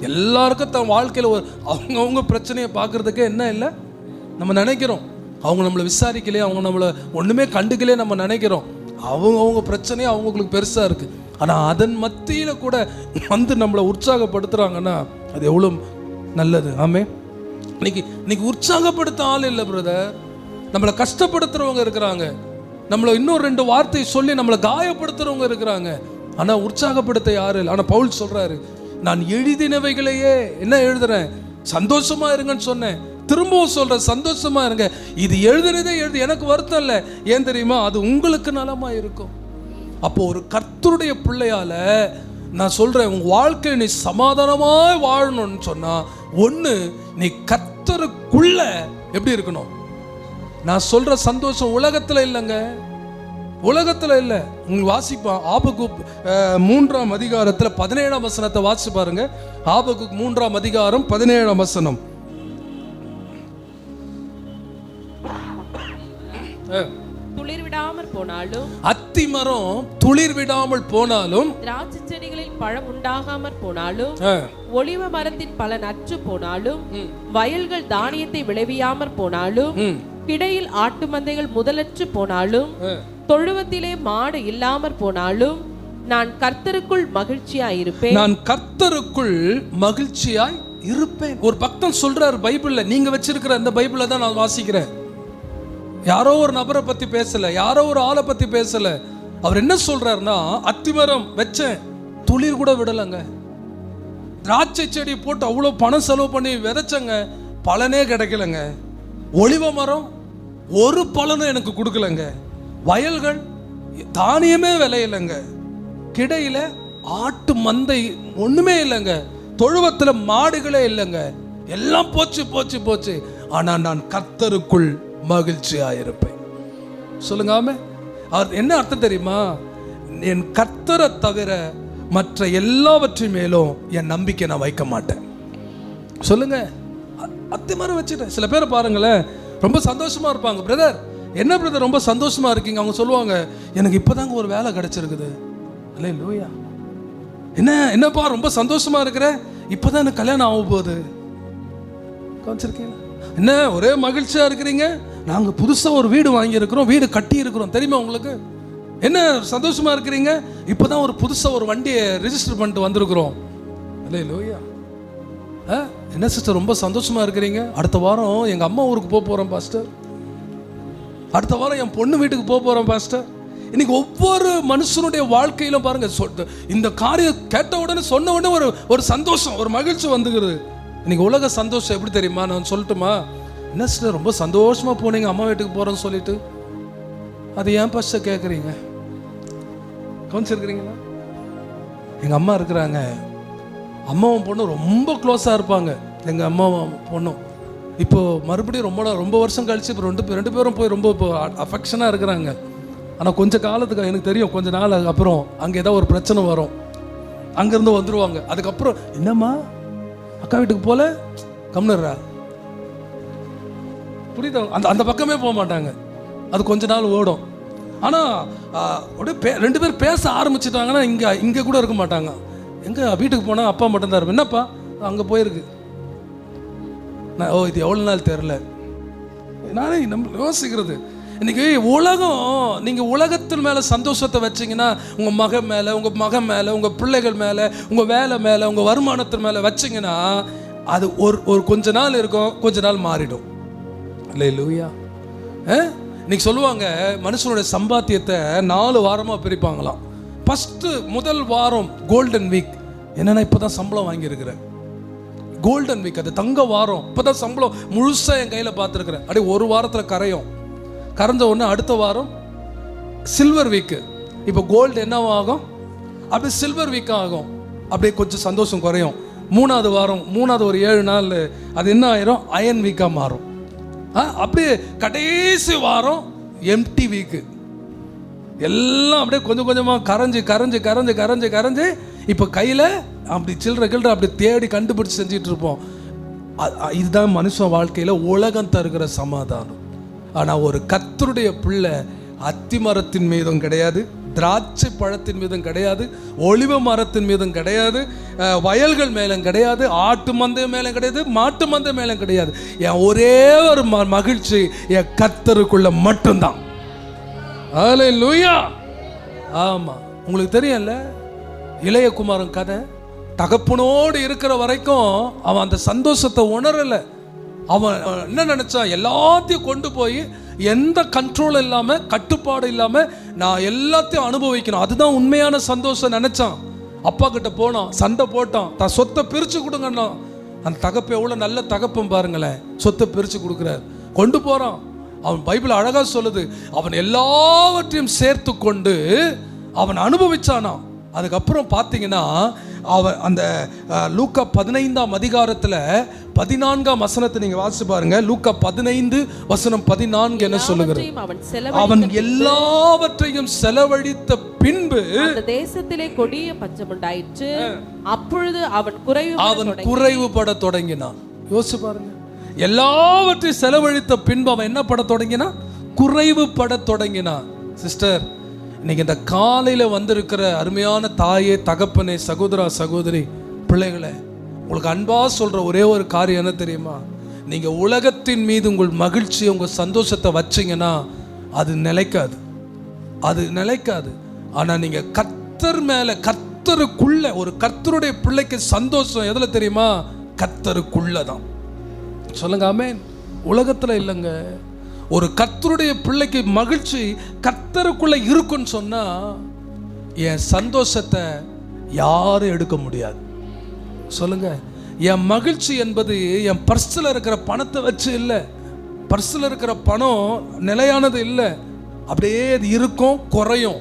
எல்லாருக்கும் தன் வாழ்க்கையில அவங்கவுங்க பிரச்சனையை பார்க்கறதுக்கே என்ன இல்லை நம்ம நினைக்கிறோம். அவங்க நம்மளை விசாரிக்கலையே, அவங்க நம்மளை ஒன்றுமே கண்டுக்கலையே நம்ம நினைக்கிறோம். அவங்க பிரச்சனையே அவங்களுக்கு பெருசாக இருக்குது. ஆனால் அதன் மத்தியில் கூட வந்து நம்மளை உற்சாகப்படுத்துகிறாங்கன்னா அது எவ்வளோ நல்லது. ஆமே. இன்னைக்கு உற்சாகப்படுத்த ஆள் இல்லை பிரதர். நம்மளை கஷ்டப்படுத்துகிறவங்க இருக்கிறாங்க, நம்மளை இன்னொரு 2 வார்த்தை சொல்லி நம்மளை காயப்படுத்துகிறவங்க இருக்கிறாங்க. ஆனால் உற்சாகப்படுத்த யாரும் இல்லை. ஆனால் பவுல் சொல்கிறாரு, நான் எழுதினவைகளையே என்ன எழுதுறேன், சந்தோஷமா இருங்கன்னு சொன்னேன், திரும்பவும் சொல்ற சந்தோஷமா இருங்க. இது எழுதுனதே எனக்கு வருத்தம் இல்லை. ஏன் தெரியுமா? அது உங்களுக்கு நலமா இருக்கும். அப்போ ஒரு கர்த்தருடைய பிள்ளையால நான் சொல்றேன், உங்க வாழ்க்கை நீ சமாதானமாய் வாழணும்னு சொன்னா, ஒண்ணு நீ கர்த்தருக்குள்ள எப்படி இருக்கணும். நான் சொல்ற சந்தோஷம் உலகத்துல இல்லைங்க, உலகத்துல இல்லை. உங்களுக்கு வாசிப்பான் ஆபகுக் 3ஆம் அதிகாரத்துல 17ஆம் வசனத்தை வாசிச்சு பாருங்க. ஆபகுக் 3ஆம் அதிகாரம் 17ஆம் வசனம். துளிர் விடாமல் போனாலும், அத்தி மரம் துளிர் விடாமல் போனாலும், திராட்சை செடிகளில் பழம் உண்டாகாமற் போனாலும், ஒலிவ மரத்தின் பலன் அற்று போனாலும், வயல்கள் தானியத்தை விளைவியாமற் போனாலும், கிடையில் ஆட்டு மந்தைகள் முதலற்று போனாலும், தொழுவத்திலே மாடு இல்லாமற் போனாலும், நான் கர்த்தருக்குள் மகிழ்ச்சியாய் இருப்பேன். நான் கர்த்தருக்குள் மகிழ்ச்சியாய் இருப்பேன். ஒரு பக்தன் சொல்றார் பைபிள்ல, நீங்க வச்சிருக்கிற அந்த பைபிளை தான் நான் வாசிக்கிறேன். யாரோ ஒரு நபரை பத்தி பேசல, யாரோ ஒரு ஆளை பத்தி பேசல. அவர் என்ன சொல்றாருன்னா, அத்திமரம் வச்சேன், துளிர் கூட விடலைங்க. திராட்சை செடி போட்டு அவ்வளோ பணம் செலவு பண்ணி விதைச்சங்க, பலனே கிடைக்கலங்க. ஒலிவ மரம் ஒரு பலனும் எனக்கு கொடுக்கலங்க. வயல்கள் தானியமே விளையலைங்க. கிடையில ஆட்டு மந்தை ஒண்ணுமே இல்லைங்க. தொழுவத்துல மாடுகளே இல்லைங்க. எல்லாம் போச்சு போச்சு போச்சு. ஆனா நான் கர்த்தருக்குள் மகிழ்ச்சியாயிருப்பேன். சொல்லுங்க ஆமே. அவர் என்ன அர்த்தம் தெரியுமா? என் கர்த்தரை தவிர மற்ற எல்லாவற்றின் மேலும் என் நம்பிக்கை நான் வைக்க மாட்டேன். சொல்லுங்க. அத்திமரம் வச்சுட்டேன். சில பேரை பாருங்களேன், ரொம்ப சந்தோஷமா இருப்பாங்க. பிரதர், என்ன பிரதர் ரொம்ப சந்தோஷமா இருக்கீங்க? அவங்க சொல்லுவாங்க, எனக்கு இப்பதாங்க ஒரு வேலை கிடைச்சிருக்குது. அல்லேலூயா. என்னப்பா ரொம்ப சந்தோஷமா இருக்கிற? இப்பதான் எனக்கு கல்யாணம் ஆக போகுது. கவனிச்சிருக்கீங்களா? என்ன ஒரே மகிழ்ச்சியா இருக்கிறீங்க? நாங்க புதுசா ஒரு வீடு வாங்கி இருக்கிறோம், வீடு கட்டி இருக்கிறோம். தெரியுமா உங்களுக்கு? என்ன சந்தோஷமா இருக்கிறீங்க? இப்பதான் ஒரு புதுசா ஒரு வண்டியை ரெஜிஸ்டர் பண்ணிட்டு வந்திருக்கிறோம். அல்லேலூயா. என்ன சிஸ்டர் ரொம்ப சந்தோஷமா இருக்கிறீங்க? அடுத்த வாரம் எங்க அம்மா ஊருக்கு போறேன் பாஸ்டர். அடுத்த வாரம் என் பொண்ணு வீட்டுக்கு போறேன் பாஸ்டர். இன்னைக்கு ஒவ்வொரு மனுஷனுடைய வாழ்க்கையிலும் பாருங்க, இந்த காரியம் கேட்ட உடனே சொன்ன உடனே ஒரு சந்தோஷம், ஒரு மகிழ்ச்சி வந்துகிறது. இன்னைக்கு உலக சந்தோஷம் எப்படி தெரியுமா? நான் சொல்லட்டுமா? என்ன சிஸ்டர் ரொம்ப சந்தோஷமா போனீங்க அம்மா வீட்டுக்கு போறேன்னு சொல்லிட்டு, அது ஏன் பாஸ்டர் கேட்குறீங்க? கவனிச்சிருக்கிறீங்களா? எங்க அம்மா இருக்கிறாங்க, அம்மாவும் பொண்ணும் ரொம்ப க்ளோஸாக இருப்பாங்க. எங்கள் அம்மாவும் பொண்ணும் இப்போ மறுபடியும் ரொம்ப வருஷம் கழிச்சு இப்போ ரெண்டு பேரும் போய் ரொம்ப இப்போ அஃபெக்ஷனாக இருக்கிறாங்க. ஆனால் கொஞ்சம் காலத்துக்கு எனக்கு தெரியும், கொஞ்ச நாள் அப்புறம் அங்கே ஏதாவது ஒரு பிரச்சனை வரும், அங்கேருந்து வந்துடுவாங்க. அதுக்கப்புறம் என்னம்மா அக்கா வீட்டுக்கு போல கம்னர்ரா, புரியுதா? அந்த பக்கமே போக மாட்டாங்க. அது கொஞ்ச நாள் ஓடும். ஆனால் அப்படியே 2 பேர் பேச ஆரம்பிச்சிட்டாங்கன்னா இங்கே கூட இருக்க மாட்டாங்க. எங்கே வீட்டுக்கு போனால் அப்பா மட்டும்தான் இருப்பேன். என்னப்பா அங்கே போயிருக்கு? இது எவ்வளோ நாள் தெரில. நானே நம்ம யோசிக்கிறது, இன்னைக்கு உலகம், நீங்கள் உலகத்தின் மேலே சந்தோஷத்தை வச்சிங்கன்னா உங்கள் மகன் மேலே, உங்கள் மகன் மேலே, உங்கள் பிள்ளைகள் மேலே, உங்கள் வேலை மேலே, உங்கள் வருமானத்தின் மேலே வச்சிங்கன்னா அது ஒரு கொஞ்ச நாள் இருக்கும், கொஞ்ச நாள் மாறிடும். அல்லேலூயா. இன்னைக்கு சொல்லுவாங்க மனுஷனுடைய சம்பாத்தியத்தை 4 வாரமாக பிரிப்பாங்களாம். முதல் வாரம் கோல்டன் வீக். என்னன்னா இப்போ தான் சம்பளம் வாங்கியிருக்கிறேன். கோல்டன் வீக், அது தங்க வாரம். இப்போ தான் சம்பளம் முழுசாக என் கையில் பார்த்துருக்குறேன். அப்படியே ஒரு வாரத்தில் கரைஞ்ச உடனே அடுத்த வாரம் சில்வர் வீக்கு. இப்போ கோல்டு என்னவாகும், அப்படியே சில்வர் வீக் ஆகும். அப்படியே கொஞ்சம் சந்தோஷம் குறையும். 3வது வாரம், 3வது ஒரு 7 நாள் அது என்ன ஆயிரும், அயன் வீக்காக மாறும். அப்படியே கடைசி வாரம் எம்டி வீக்கு. எல்லாம் அப்படியே கொஞ்சம் கொஞ்சமாக கரைஞ்சு இப்போ கையில் அப்படி சில்லற அப்படி தேடி கண்டுபிடிச்சு செஞ்சுட்டு இருப்போம். இதுதான் மனுஷன் வாழ்க்கையில் உலகம் தருகிற சமாதானம். ஆனால் ஒரு கர்த்தருடைய பிள்ளை அத்தி மரத்தின் மீதும் கிடையாது, திராட்சை பழத்தின் மீதும் கிடையாது, ஒலிவ மரத்தின் மீதும் கிடையாது, வயல்கள் மேலும் கிடையாது, ஆட்டு மந்தையம் மேலும் கிடையாது, மாட்டு மந்தையம் மேலும் கிடையாது. என் ஒரே ஒரு மகிழ்ச்சி என் கர்த்தருக்குள்ள மட்டும்தான். அல்லேலூயா. ஆமாம், உங்களுக்கு தெரியல இளைய குமாரன் கதை. தகப்பனோடு இருக்கிற வரைக்கும் அவன் அந்த சந்தோஷத்தை உணரலை. அவன் என்ன நினைச்சான், எல்லாத்தையும் கொண்டு போய் எந்த கண்ட்ரோல் இல்லாமல், கட்டுப்பாடு இல்லாமல் நான் எல்லாத்தையும் அனுபவிக்கணும், அதுதான் உண்மையான சந்தோஷம் நினைச்சான். அப்பா கிட்ட போனான், சண்டை போட்டான், தான் சொத்தை பிரித்து கொடுங்கண்ணா. அந்த தகப்பை எவ்வளோ நல்ல தகப்பம் பாருங்களேன், சொத்தை பிரித்து கொடுக்குறாரு, கொண்டு போகிறான். அவன் பைபிள் அழகாக சொல்லுது, அவன் எல்லாவற்றையும் சேர்த்து கொண்டு அவன் அனுபவிச்சானா. அதுக்கப்புறம் பார்த்தீங்கன்னா அவன் அந்த லூக்கா 15ஆம் அதிகாரத்தில் 14ஆம் வசனத்தை நீங்க வாசிச்சு பாருங்க. லூக்கா 15:14 என்ன சொல்லுகிறது, அவன் எல்லாவற்றையும் செலவழித்த பின்பு அந்த தேசத்திலே கொடிய பஞ்சம் உண்டாயிற்று. அப்பொழுது அவன் குறைவுபட தொடங்கினான். யோசிச்சு பாருங்க, எல்லாவற்றையும் செலவழித்த பின்பு அவன் என்ன பட தொடங்கினான், குறைவுபட தொடங்கினான். சிஸ்டர், இன்னைக்கு இந்த காலையில் வந்திருக்கிற அருமையான தாயே, தகப்பனே, சகோதரா, சகோதரி, பிள்ளைகளே, உங்களுக்கு அன்பா சொல்ற ஒரே ஒரு காரியம் என்ன தெரியுமா, நீங்க உலகத்தின் மீது உங்கள் மகிழ்ச்சி, உங்கள் சந்தோஷத்தை வச்சிங்கன்னா அது நிலைக்காது. ஆனா நீங்க கர்த்தர் மேல, கர்த்தருக்குள்ள, ஒரு கர்த்தருடைய பிள்ளைக்கு சந்தோஷம் எதுல தெரியுமா, கர்த்தருக்குள்ளதான். சொல்லுங்க ஆமென். உலகத்துல இல்லைங்க. ஒரு கர்த்தருடைய பிள்ளைக்கு மகிழ்ச்சி கர்த்தருக்குள்ள இருக்குன்னு சொன்னா என் சந்தோஷத்தை யாரும் எடுக்க முடியாது. சொல்லுங்க, என் மகிழ்ச்சி என்பது என் பர்ஸில் இருக்கிற பணத்தை வச்சு இல்லை. பர்ஸில் இருக்கிற பணம் நிலையானது இல்லை, அப்படியே அது இருக்கும், குறையும்.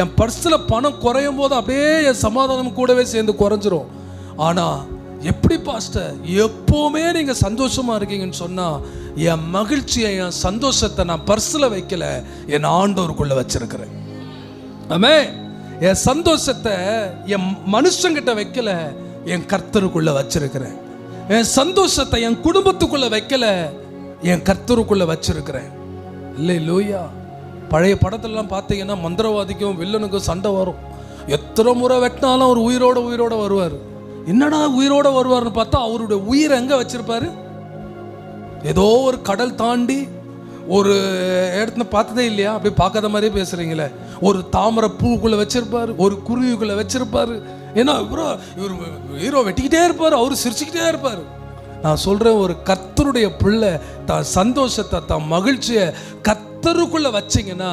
என் பர்ஸில் பணம் குறையும் போது அப்படியே என் சமாதானம் கூடவே சேர்ந்து குறைஞ்சிரும். ஆனால் எப்படி பாஸ்டர் எப்போவுமே நீங்கள் சந்தோஷமாக இருக்கீங்கன்னு சொன்னால், என் மகிழ்ச்சியை, என் சந்தோஷத்தை நான் பர்ஸில் வைக்கல, என் ஆண்டவருக்குள்ளே வச்சிருக்கிறேன். ஆமே, என் சந்தோஷத்தை என் மனுஷங்கிட்ட வைக்கல, என் கர்த்தருக்குள்ளே வச்சிருக்கிறேன். என் சந்தோஷத்தை என் குடும்பத்துக்குள்ளே வைக்கல, என் கர்த்தருக்குள்ளே வச்சிருக்கிறேன். அல்லேலூயா. பழைய படத்துலலாம் பார்த்தீங்கன்னா மந்திரவாதிக்கும் வில்லனுக்கும் சண்டை வரும். எத்தனை முறை வெட்டினாலும் அவர் உயிரோட வருவார். என்னடா உயிரோட வருவார்னு பார்த்தா அவருடைய உயிரை எங்கே வச்சிருப்பாரு, ஏதோ ஒரு கடல் தாண்டி ஒரு இடத்துல பார்த்ததே இல்லையா, அப்படி பார்க்காத மாதிரியே பேசுறீங்களே, ஒரு தாமரை பூக்குள்ளே வச்சிருப்பாரு, ஒரு குருவிக்குள்ளே வச்சிருப்பாரு. ஏன்னா இவர் ஹீரோ வெட்டிக்கிட்டே இருப்பார், அவர் சிரிச்சுக்கிட்டே இருப்பார். நான் சொல்கிறேன், ஒரு கர்த்தருடைய பிள்ளை தான் சந்தோஷத்தை, தான் மகிழ்ச்சியை கர்த்தருக்குள்ளே வச்சிங்கன்னா,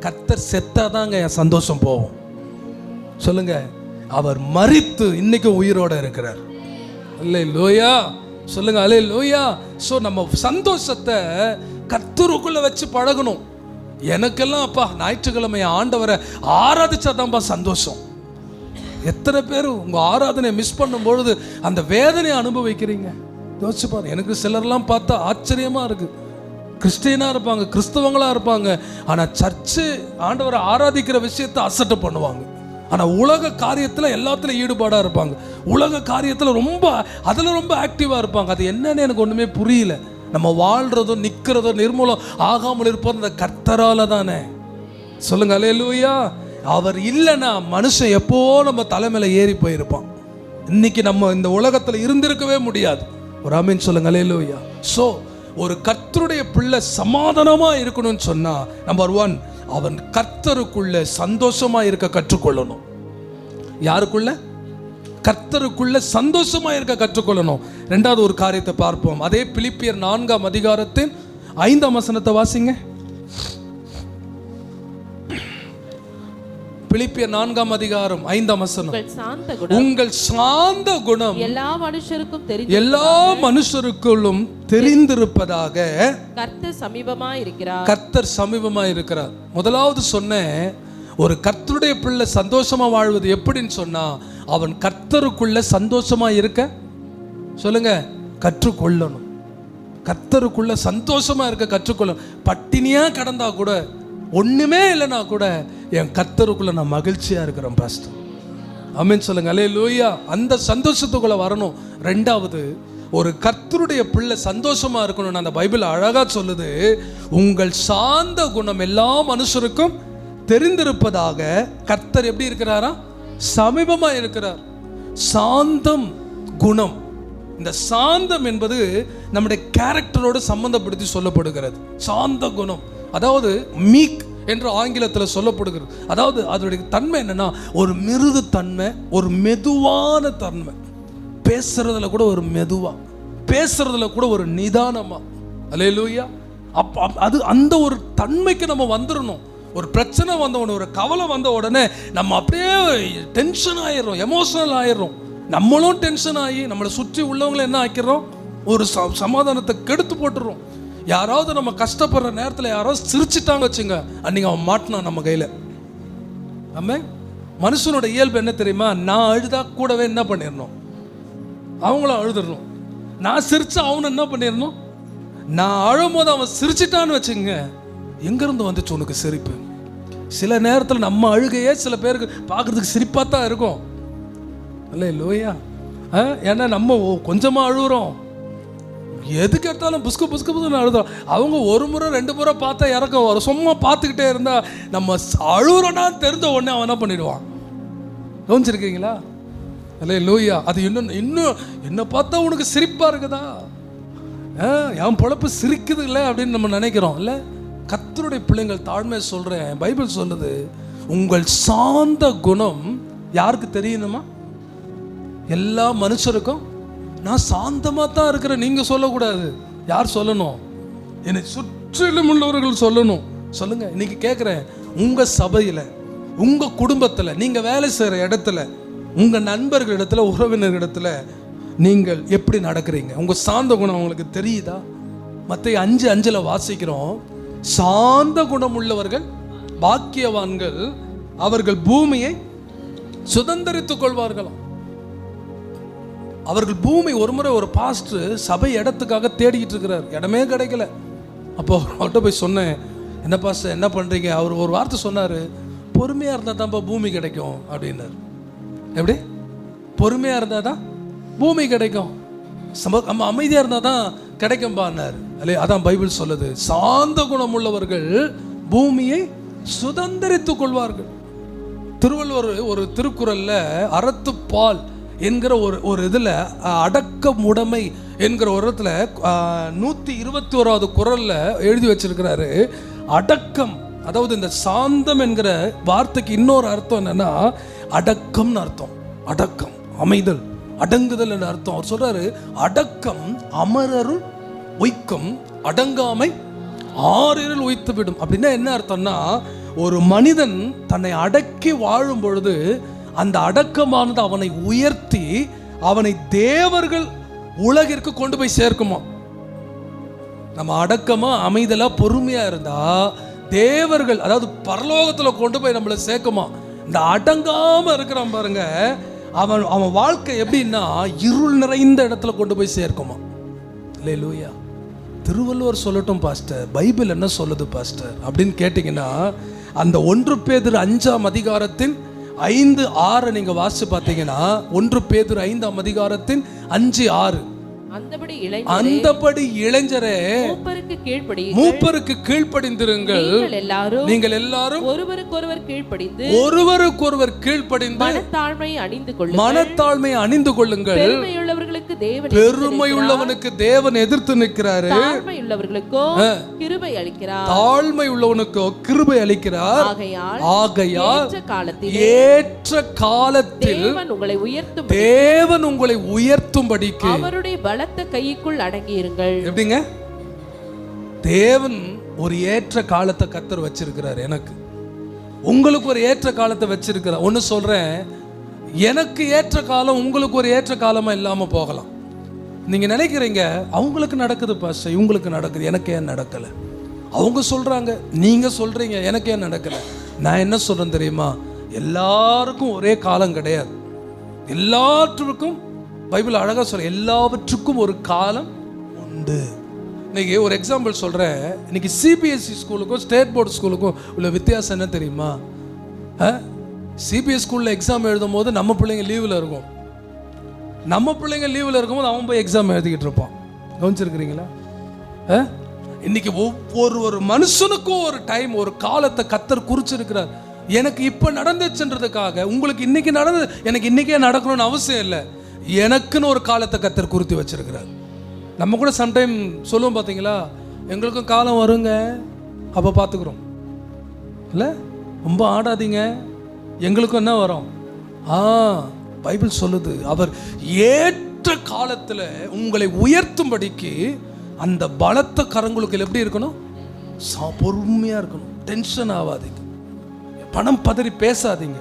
கர்த்தர் செத்தாதாங்க என் சந்தோஷம் போகும். சொல்லுங்க, அவர் மரித்து இன்னைக்கு உயிரோட இருக்கிறார். அல்லேலூயா. சொல்லுங்க அல்லேலூயா. ஸோ நம்ம சந்தோஷத்தை கர்த்தருக்குள்ள வச்சு பழகணும். எனக்கெல்லாம் அப்பா ஞாயிற்றுக்கிழமை ஆண்டவரை ஆராதிச்சாதான்ப்பா சந்தோஷம். எத்தனை பேர் உங்க ஆராதனை மிஸ் பண்ணும் பொழுது அந்த வேதனையை அனுபவிக்கிறீங்க, யோசிச்சு பாருங்க. எனக்கு சிலர்லாம் பார்த்தா ஆச்சரியமா இருக்கு. கிறிஸ்டியனா இருப்பாங்க, கிறிஸ்தவங்களா இருப்பாங்க, ஆனா சர்ச்சு ஆண்டவரை ஆராதிக்கிற விஷயத்தை அசட்டை பண்ணுவாங்க. ஆனால் உலக காரியத்தில் எல்லாத்துலையும் ஈடுபாடாக இருப்பாங்க. உலக காரியத்தில் அதில் ரொம்ப ஆக்டிவாக இருப்பாங்க. அது என்னன்னு எனக்கு ஒன்றுமே புரியல. நம்ம வாழ்கிறதோ நிற்கிறதோ நிர்மூலம் ஆகாமல் இருப்பது அந்த கர்த்தரால தானே. சொல்லுங்க அல்லேலூயா. அவர் இல்லைன்னா மனுஷன் எப்போ நம்ம தலைமையில் ஏறி போயிருப்பான். இன்னைக்கு நம்ம இந்த உலகத்தில் இருந்திருக்கவே முடியாது. ஒரு ஆமீன் சொல்லுங்க அல்லேலூயா. ஸோ ஒரு கர்த்தருடைய பிள்ளை சமாதானமா இருக்கணும்னு சொன்னா, நம்பர் 1, அவன் கர்த்தருக்குள்ள சந்தோஷமா இருக்க கற்றுக்கொள்ளணும். யாருக்குள்ள? கர்த்தருக்குள்ள சந்தோஷமா இருக்க கற்றுக்கொள்ளணும். இரண்டாவது ஒரு காரியத்தை பார்ப்போம். அதே பிலிப்பியர் 4ஆம் அதிகாரத்தின் 5ஆம் வசனத்தை வாசிங்க. பிலிப்பியர் 4ஆம் அதிகாரம் 5ஆம் வசனம். உங்கள் சாந்த குணம் எல்லா மனுஷருக்குள்ளும் தெரிந்திருப்பதாக கர்த்தர் சமீபமாய் இருக்கிறார். முதலாவது சொன்னேன், ஒரு கர்த்தருடைய பிள்ளை சந்தோஷமா வாழ்வது எப்படின்னு சொன்னா, அவன் கர்த்தருக்குள்ள சந்தோஷமா இருக்க சொல்லுங்க கற்றுக்கொள்ளணும். கர்த்தருக்குள்ள சந்தோஷமா இருக்க கற்றுக்கொள்ளணும். பட்டினியா கடந்தா கூட, ஒண்ணுமே இல்லைனா கூட, என் கர்த்தருக்குள்ள நான் மகிழ்ச்சியா இருக்கிறேன் பாஸ்டர். ஆமென் சொல்லுங்க. அல்லேலூயா. அந்த சந்தோஷத்துக்குள்ள வரணும். ரெண்டாவது, ஒரு கர்த்தருடைய பிள்ளை சந்தோஷமா இருக்கணும். அந்த பைபிள் அழகா சொல்லுது, உங்கள் சாந்த குணம் எல்லா மனுஷருக்கும் தெரிந்திருப்பதாக கர்த்தர் எப்படி இருக்கிறாரா? சமீபமா இருக்கிறார். சாந்தம் குணம். இந்த சாந்தம் என்பது நம்முடைய கேரக்டரோடு சம்பந்தப்படுத்தி சொல்லப்படுகிறது. சாந்த குணம், அதாவது மீக் என்று ஆங்கிலத்தில் சொல்லப்படுகிறது. அதாவது அதனுடைய தன்மை என்னன்னா, ஒரு மிருது தன்மை, ஒரு மெதுவான தன்மை. பேசுறதுல கூட ஒரு மெதுவா, பேசுறதுல கூட ஒரு நிதானமா. அல்லேலூயா. அது அந்த ஒரு தன்மைக்கு நம்ம வந்துடணும். ஒரு பிரச்சனை வந்த உடனே, ஒரு கவலை வந்த உடனே நம்ம அப்படியே டென்ஷன் ஆயிடுறோம், எமோஷனல் ஆயிடுறோம். நம்மளும் டென்ஷன் ஆகி நம்மளை சுற்றி உள்ளவங்களை என்ன ஆக்கிறோம், ஒரு சமாதானத்தை கெடுத்து போட்டுறோம். யாராவது நம்ம கஷ்டப்படுற நேரத்தில் யாராவது சிரிச்சிட்டாங்க வச்சுங்க, அன்னைக்கு அவன் மாட்டினான் நம்ம கையில். ஆமாம். மனுஷனோட இயல்பு என்ன தெரியுமா? நான் அழுதா கூடவே என்ன பண்ணிடணும், அவங்களும் அழுதுடணும். நான் சிரிச்சா அவனை என்ன பண்ணிடணும். நான் அழும்போது அவன் சிரிச்சிட்டான்னு வச்சுங்க, எங்கேருந்து வந்துச்சு உனக்கு சிரிப்பு? சில நேரத்தில் நம்ம அழுகையே சில பேருக்கு பார்க்குறதுக்கு சிரிப்பாக தான் இருக்கும். அல்லேலூயா. ஏன்னா நம்ம கொஞ்சமாக அழுகுறோம், எது கேட்டாலும் புஸ்கு புஸ்கு புஸ்குன்னு அழுதுறோம். அவங்க ஒரு முறை 2 முறை பார்த்தா இறக்கம் வரும். சும்மா பார்த்துக்கிட்டே இருந்தால் நம்ம அழுகுறோன்னா தெரிஞ்ச உடனே அவன் என்ன பண்ணிடுவான். கவனிச்சிருக்கீங்களா? அல்லேலூயா. அது இன்னும் என்ன பார்த்தா உனக்கு சிரிப்பாக இருக்குதா, என் பொழப்பு சிரிக்குது இல்லை அப்படின்னு நம்ம நினைக்கிறோம். இல்லை, கர்த்தருடைய பிள்ளைங்கள் தாழ்மையை சொல்கிறேன். பைபிள் சொல்லுது, உங்கள் சாந்த குணம் யாருக்கு தெரியணுமா? எல்லா மனுஷருக்கும். நான் சாந்தமாக தான் இருக்கிறேன் நீங்கள் சொல்லக்கூடாது. யார் சொல்லணும்? என்னை சுற்றிலும் உள்ளவர்கள் சொல்லணும். சொல்லுங்க. இன்னைக்கு கேட்குறேன், உங்கள் சபையில், உங்கள் குடும்பத்தில், நீங்கள் வேலை செய்கிற இடத்துல, உங்கள் நண்பர்கள் இடத்துல, உறவினர்கள் இடத்துல நீங்கள் எப்படி நடக்கிறீங்க? உங்கள் சாந்த குணம் உங்களுக்கு தெரியுதா? மத்தேயு 5:5 வாசிக்கிறோம், சாந்த குணம் உள்ளவர்கள் பாக்கியவான்கள், அவர்கள் பூமியை சுதந்தரித்துக் கொள்வார்களாம். அவர்கள் பூமி. ஒரு முறை ஒரு பாஸ்டர் சபை இடத்துக்காக தேடிக்கிட்டு இருக்கிறார், இடமே கிடைக்கல. அப்போ அவர்கிட்ட போய் சொன்னேன், என்ன பாஸ்டர் என்ன பண்ணுறீங்க? அவர் ஒரு வார்த்தை சொன்னார், பொறுமையாக இருந்தால் தான்ப்பா பூமி கிடைக்கும் அப்படின்னார். எப்படி? பொறுமையாக இருந்தால் தான் பூமி கிடைக்கும், நம்ம அமைதியாக இருந்தால் தான் கிடைக்கும்பான்னார். அல்லே, அதான் பைபிள் சொல்லுது, சாந்த குணம் உள்ளவர்கள் பூமியை சுதந்தரித்துக் கொள்வார்கள். திருவள்ளுவர் ஒரு திருக்குறள்ல அறத்துப்பால் என்கிற ஒரு இதில் அடக்கம் உடைமை என்கிற ஒரு இடத்துல 121வது குறளில் எழுதி வச்சிருக்கிறாரு. அடக்கம், அதாவது இந்த சாந்தம் என்கிற வார்த்தைக்கு இன்னொரு அர்த்தம் என்னன்னா, அடக்கம்னு அர்த்தம். அடக்கம், அமைதல், அடங்குதல் என்று அர்த்தம். அவர் சொல்றாரு, அடக்கம் அமரருள் உய்க்கும், அடங்காமை ஆறிருள் உய்த்து விடும். அப்படின்னா என்ன அர்த்தம்னா, ஒரு மனிதன் தன்னை அடக்கி வாழும் பொழுது அந்த அடக்கமானது அவனை உயர்த்தி அவனை தேவர்கள் உலகிற்கு கொண்டு போய் சேர்க்குமா. நம்ம அடக்கமா அமைதலா பொறுமையா இருந்தா தேவர்கள், அதாவது பரலோகத்துல கொண்டு போய் நம்மளை சேர்க்குமா. இந்த அடங்காம இருக்கிறான் பாருங்க, அவன் வாழ்க்கை எப்படின்னா இருள் நிறைந்த இடத்துல கொண்டு போய் சேர்க்குமா. அல்லேலூயா. திருவள்ளுவர் சொல்லட்டும் பாஸ்டர், பைபிள் என்ன சொல்லுது பாஸ்டர் அப்படின்னு கேட்டீங்கன்னா, அந்த 1 பேதுரு 5ஆம் அதிகாரத்தின் 5-6 நீங்க வாசிச்சு பார்த்தீங்கன்னா, 1 பேதுரு 5ஆம் அதிகாரத்தின் 5-6 அந்தபடி இளைஞரே மூப்பருக்கு கீழ்ப்படிந்திருங்கள். நீங்கள் எல்லாரும் ஒருவருக்கொருவர் கீழ்ப்படிந்து மனத்தாழ்மையை அணிந்து கொள்ளுங்கள். பெருமையுள்ளவனுக்கு தேவன் எதிர்த்து நிற்கிறாரு, தாழ்மை உள்ளவனுக்கோ கிருபை அளிக்கிறார். ஆகையால் ஏற்ற காலத்தில் தேவன் உங்களை உயர்த்தும்படிக்கு அவருடைய பலத்த கைக்குள் அடங்கியிருங்கள். எப்படிங்க? தேவன் ஒரு ஏற்ற காலத்தை கர்த்தர் வச்சிருக்கிறார். எனக்கு உங்களுக்கு ஒரு ஏற்ற காலத்தை வச்சிருக்கிறார். ஒன்னு சொல்றேன், எனக்கு ஏற்ற காலம் உங்களுக்கு ஒரு ஏற்ற காலமா இல்லாம போகலாம். நீங்க நினைக்கிறீங்க அவங்களுக்கு நடக்குது பாஸ்டர், இவங்களுக்கு நடக்குது, எனக்கு ஏன் நடக்கல? அவங்க சொல்றாங்க, நீங்க சொல்றீங்க, எனக்கு ஏன் நடக்கல? நான் என்ன சொல்றேன் தெரியுமா? எல்லாருக்கும் ஒரே காலம் கிடையாது. எல்லாற்றுக்கும் பைபிள் அழகா சொல்ற, எல்லாவற்றுக்கும் ஒரு காலம் உண்டு. இன்னைக்கு ஒரு எக்ஸாம்பிள் சொல்றேன். இன்னைக்கு சிபிஎஸ்சி ஸ்கூலுக்கும் ஸ்டேட் போர்டு ஸ்கூலுக்கும் உள்ள வித்தியாசம் என்ன தெரியுமா? சிபிஎஸ் ஸ்கூல்ல எக்ஸாம் எழுதும் போது நம்ம பிள்ளைங்க லீவில் இருக்கும். நம்ம பிள்ளைங்க லீவில் இருக்கும்போது அவன் போய் எக்ஸாம் எழுதிக்கிட்டு இருப்பான். கவனிச்சிருக்கிறீங்களா? இன்னைக்கு ஒவ்வொரு மனுஷனுக்கும் ஒரு டைம், ஒரு காலத்தை கர்த்தர் குறிச்சிருக்கிறார். எனக்கு இப்ப நடந்துச்சுன்றதுக்காக உங்களுக்கு இன்னைக்கு நடந்தது எனக்கு இன்னைக்கே நடக்கணும்னு அவசியம் இல்லை. எனக்குன்னு ஒரு காலத்தை கர்த்தர் குறித்து வச்சிருக்கிறார். நம்ம கூட சம்டைம் சொல்லுவோம் பார்த்தீங்களா, எங்களுக்கும் காலம் வருங்க, அப்போ பார்த்துக்கிறோம் இல்லை, ரொம்ப ஆடாதீங்க, எங்களுக்கும் என்ன வரும்? பைபிள் சொல்லுது, அவர் ஏற்ற காலத்தில் உங்களை உயர்த்தும்படிக்கு அந்த பலத்த கரங்களுக்கு எப்படி இருக்கணும்? பொறுமையாக இருக்கணும். டென்ஷன் ஆகாதீங்க, பணம் பதறி பேசாதீங்க.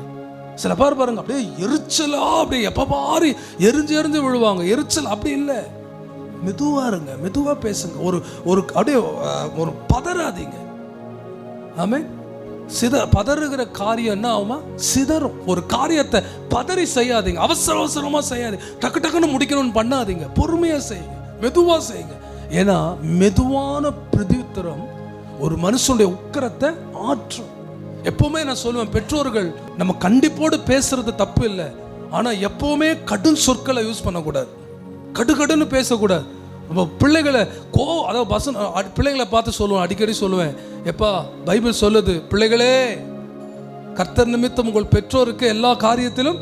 சில பேர் பாருங்க அப்படியே எரிச்சலா, அப்படியே எப்ப பாரு எரிஞ்சு விழுவாங்க. எரிச்சல் அப்படி இல்லை, மெதுவா இருங்க, மெதுவா பேசுங்க. ஒரு அப்படியே ஒரு பதறாதீங்க. ஆமே, பதறுகிற காரியம் என்ன ஆகுமா? சிதறும். ஒரு காரியத்தை பதறி செய்யாதீங்க, அவசரமா செய்யாதீங்க, டக்குன்னு முடிக்கணும்னு பண்ணாதீங்க. பொறுமையா செய்யுங்க, மெதுவா செய்யுங்க. ஏன்னா மெதுவான பிரதியுத்தரம் ஒரு மனுஷனுடைய உக்கிரத்தை ஆற்றும். எப்பவுமே நான் சொல்லுவேன், பெற்றோர்கள் நம்ம கண்டிப்போடு பேசுறது தப்பு இல்லை, ஆனா எப்பவுமே கடும் சொற்களை யூஸ் பண்ணக்கூடாது, கடுகடுன்னு பேசக்கூடாது. பிள்ளைகளை அதாவது பிள்ளைகளை பார்த்து சொல்லுவேன், அடிக்கடி சொல்லுவேன், எப்பா பைபிள் சொல்லுது, பிள்ளைகளே கர்த்தர் நிமித்தம் உங்கள் பெற்றோருக்கு எல்லா காரியத்திலும்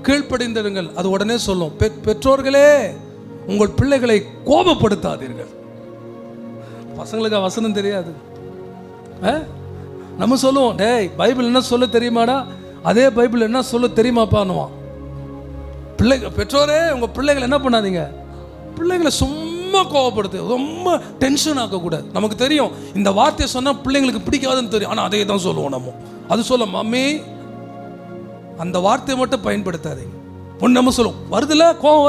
கீழ்ப்படிந்திருங்கள். அது உடனே சொல்லும், பெற்றோர்களே உங்கள் பிள்ளைகளை கோபப்படுத்தாதீர்கள். பசங்களுக்கு வசனம் தெரியாது. நம்ம சொல்லுவோம், டேய் பைபிள் என்ன சொல்ல தெரியுமாடா? அதே பைபிள் என்ன சொல்ல தெரியுமாப்பான்னுவான். பெற்றோரே உங்க பிள்ளைகளை என்ன பண்ணாதீங்க, பிள்ளைங்களை சும்மா கோவப்படுத்து, ரொம்ப டென்ஷன் ஆக்கக்கூடாது. நமக்கு தெரியும் இந்த வார்த்தையை சொன்னா பிள்ளைங்களுக்கு பிடிக்காதுன்னு தெரியும், ஆனா அதே தான் சொல்லுவோம் நம்ம. அது சொல்ல, மம்மி அந்த வார்த்தையை மட்டும் பயன்படுத்தாதீங்க. பொண்ணு நம்ம சொல்லுவோம், வருதில்ல கோவம்,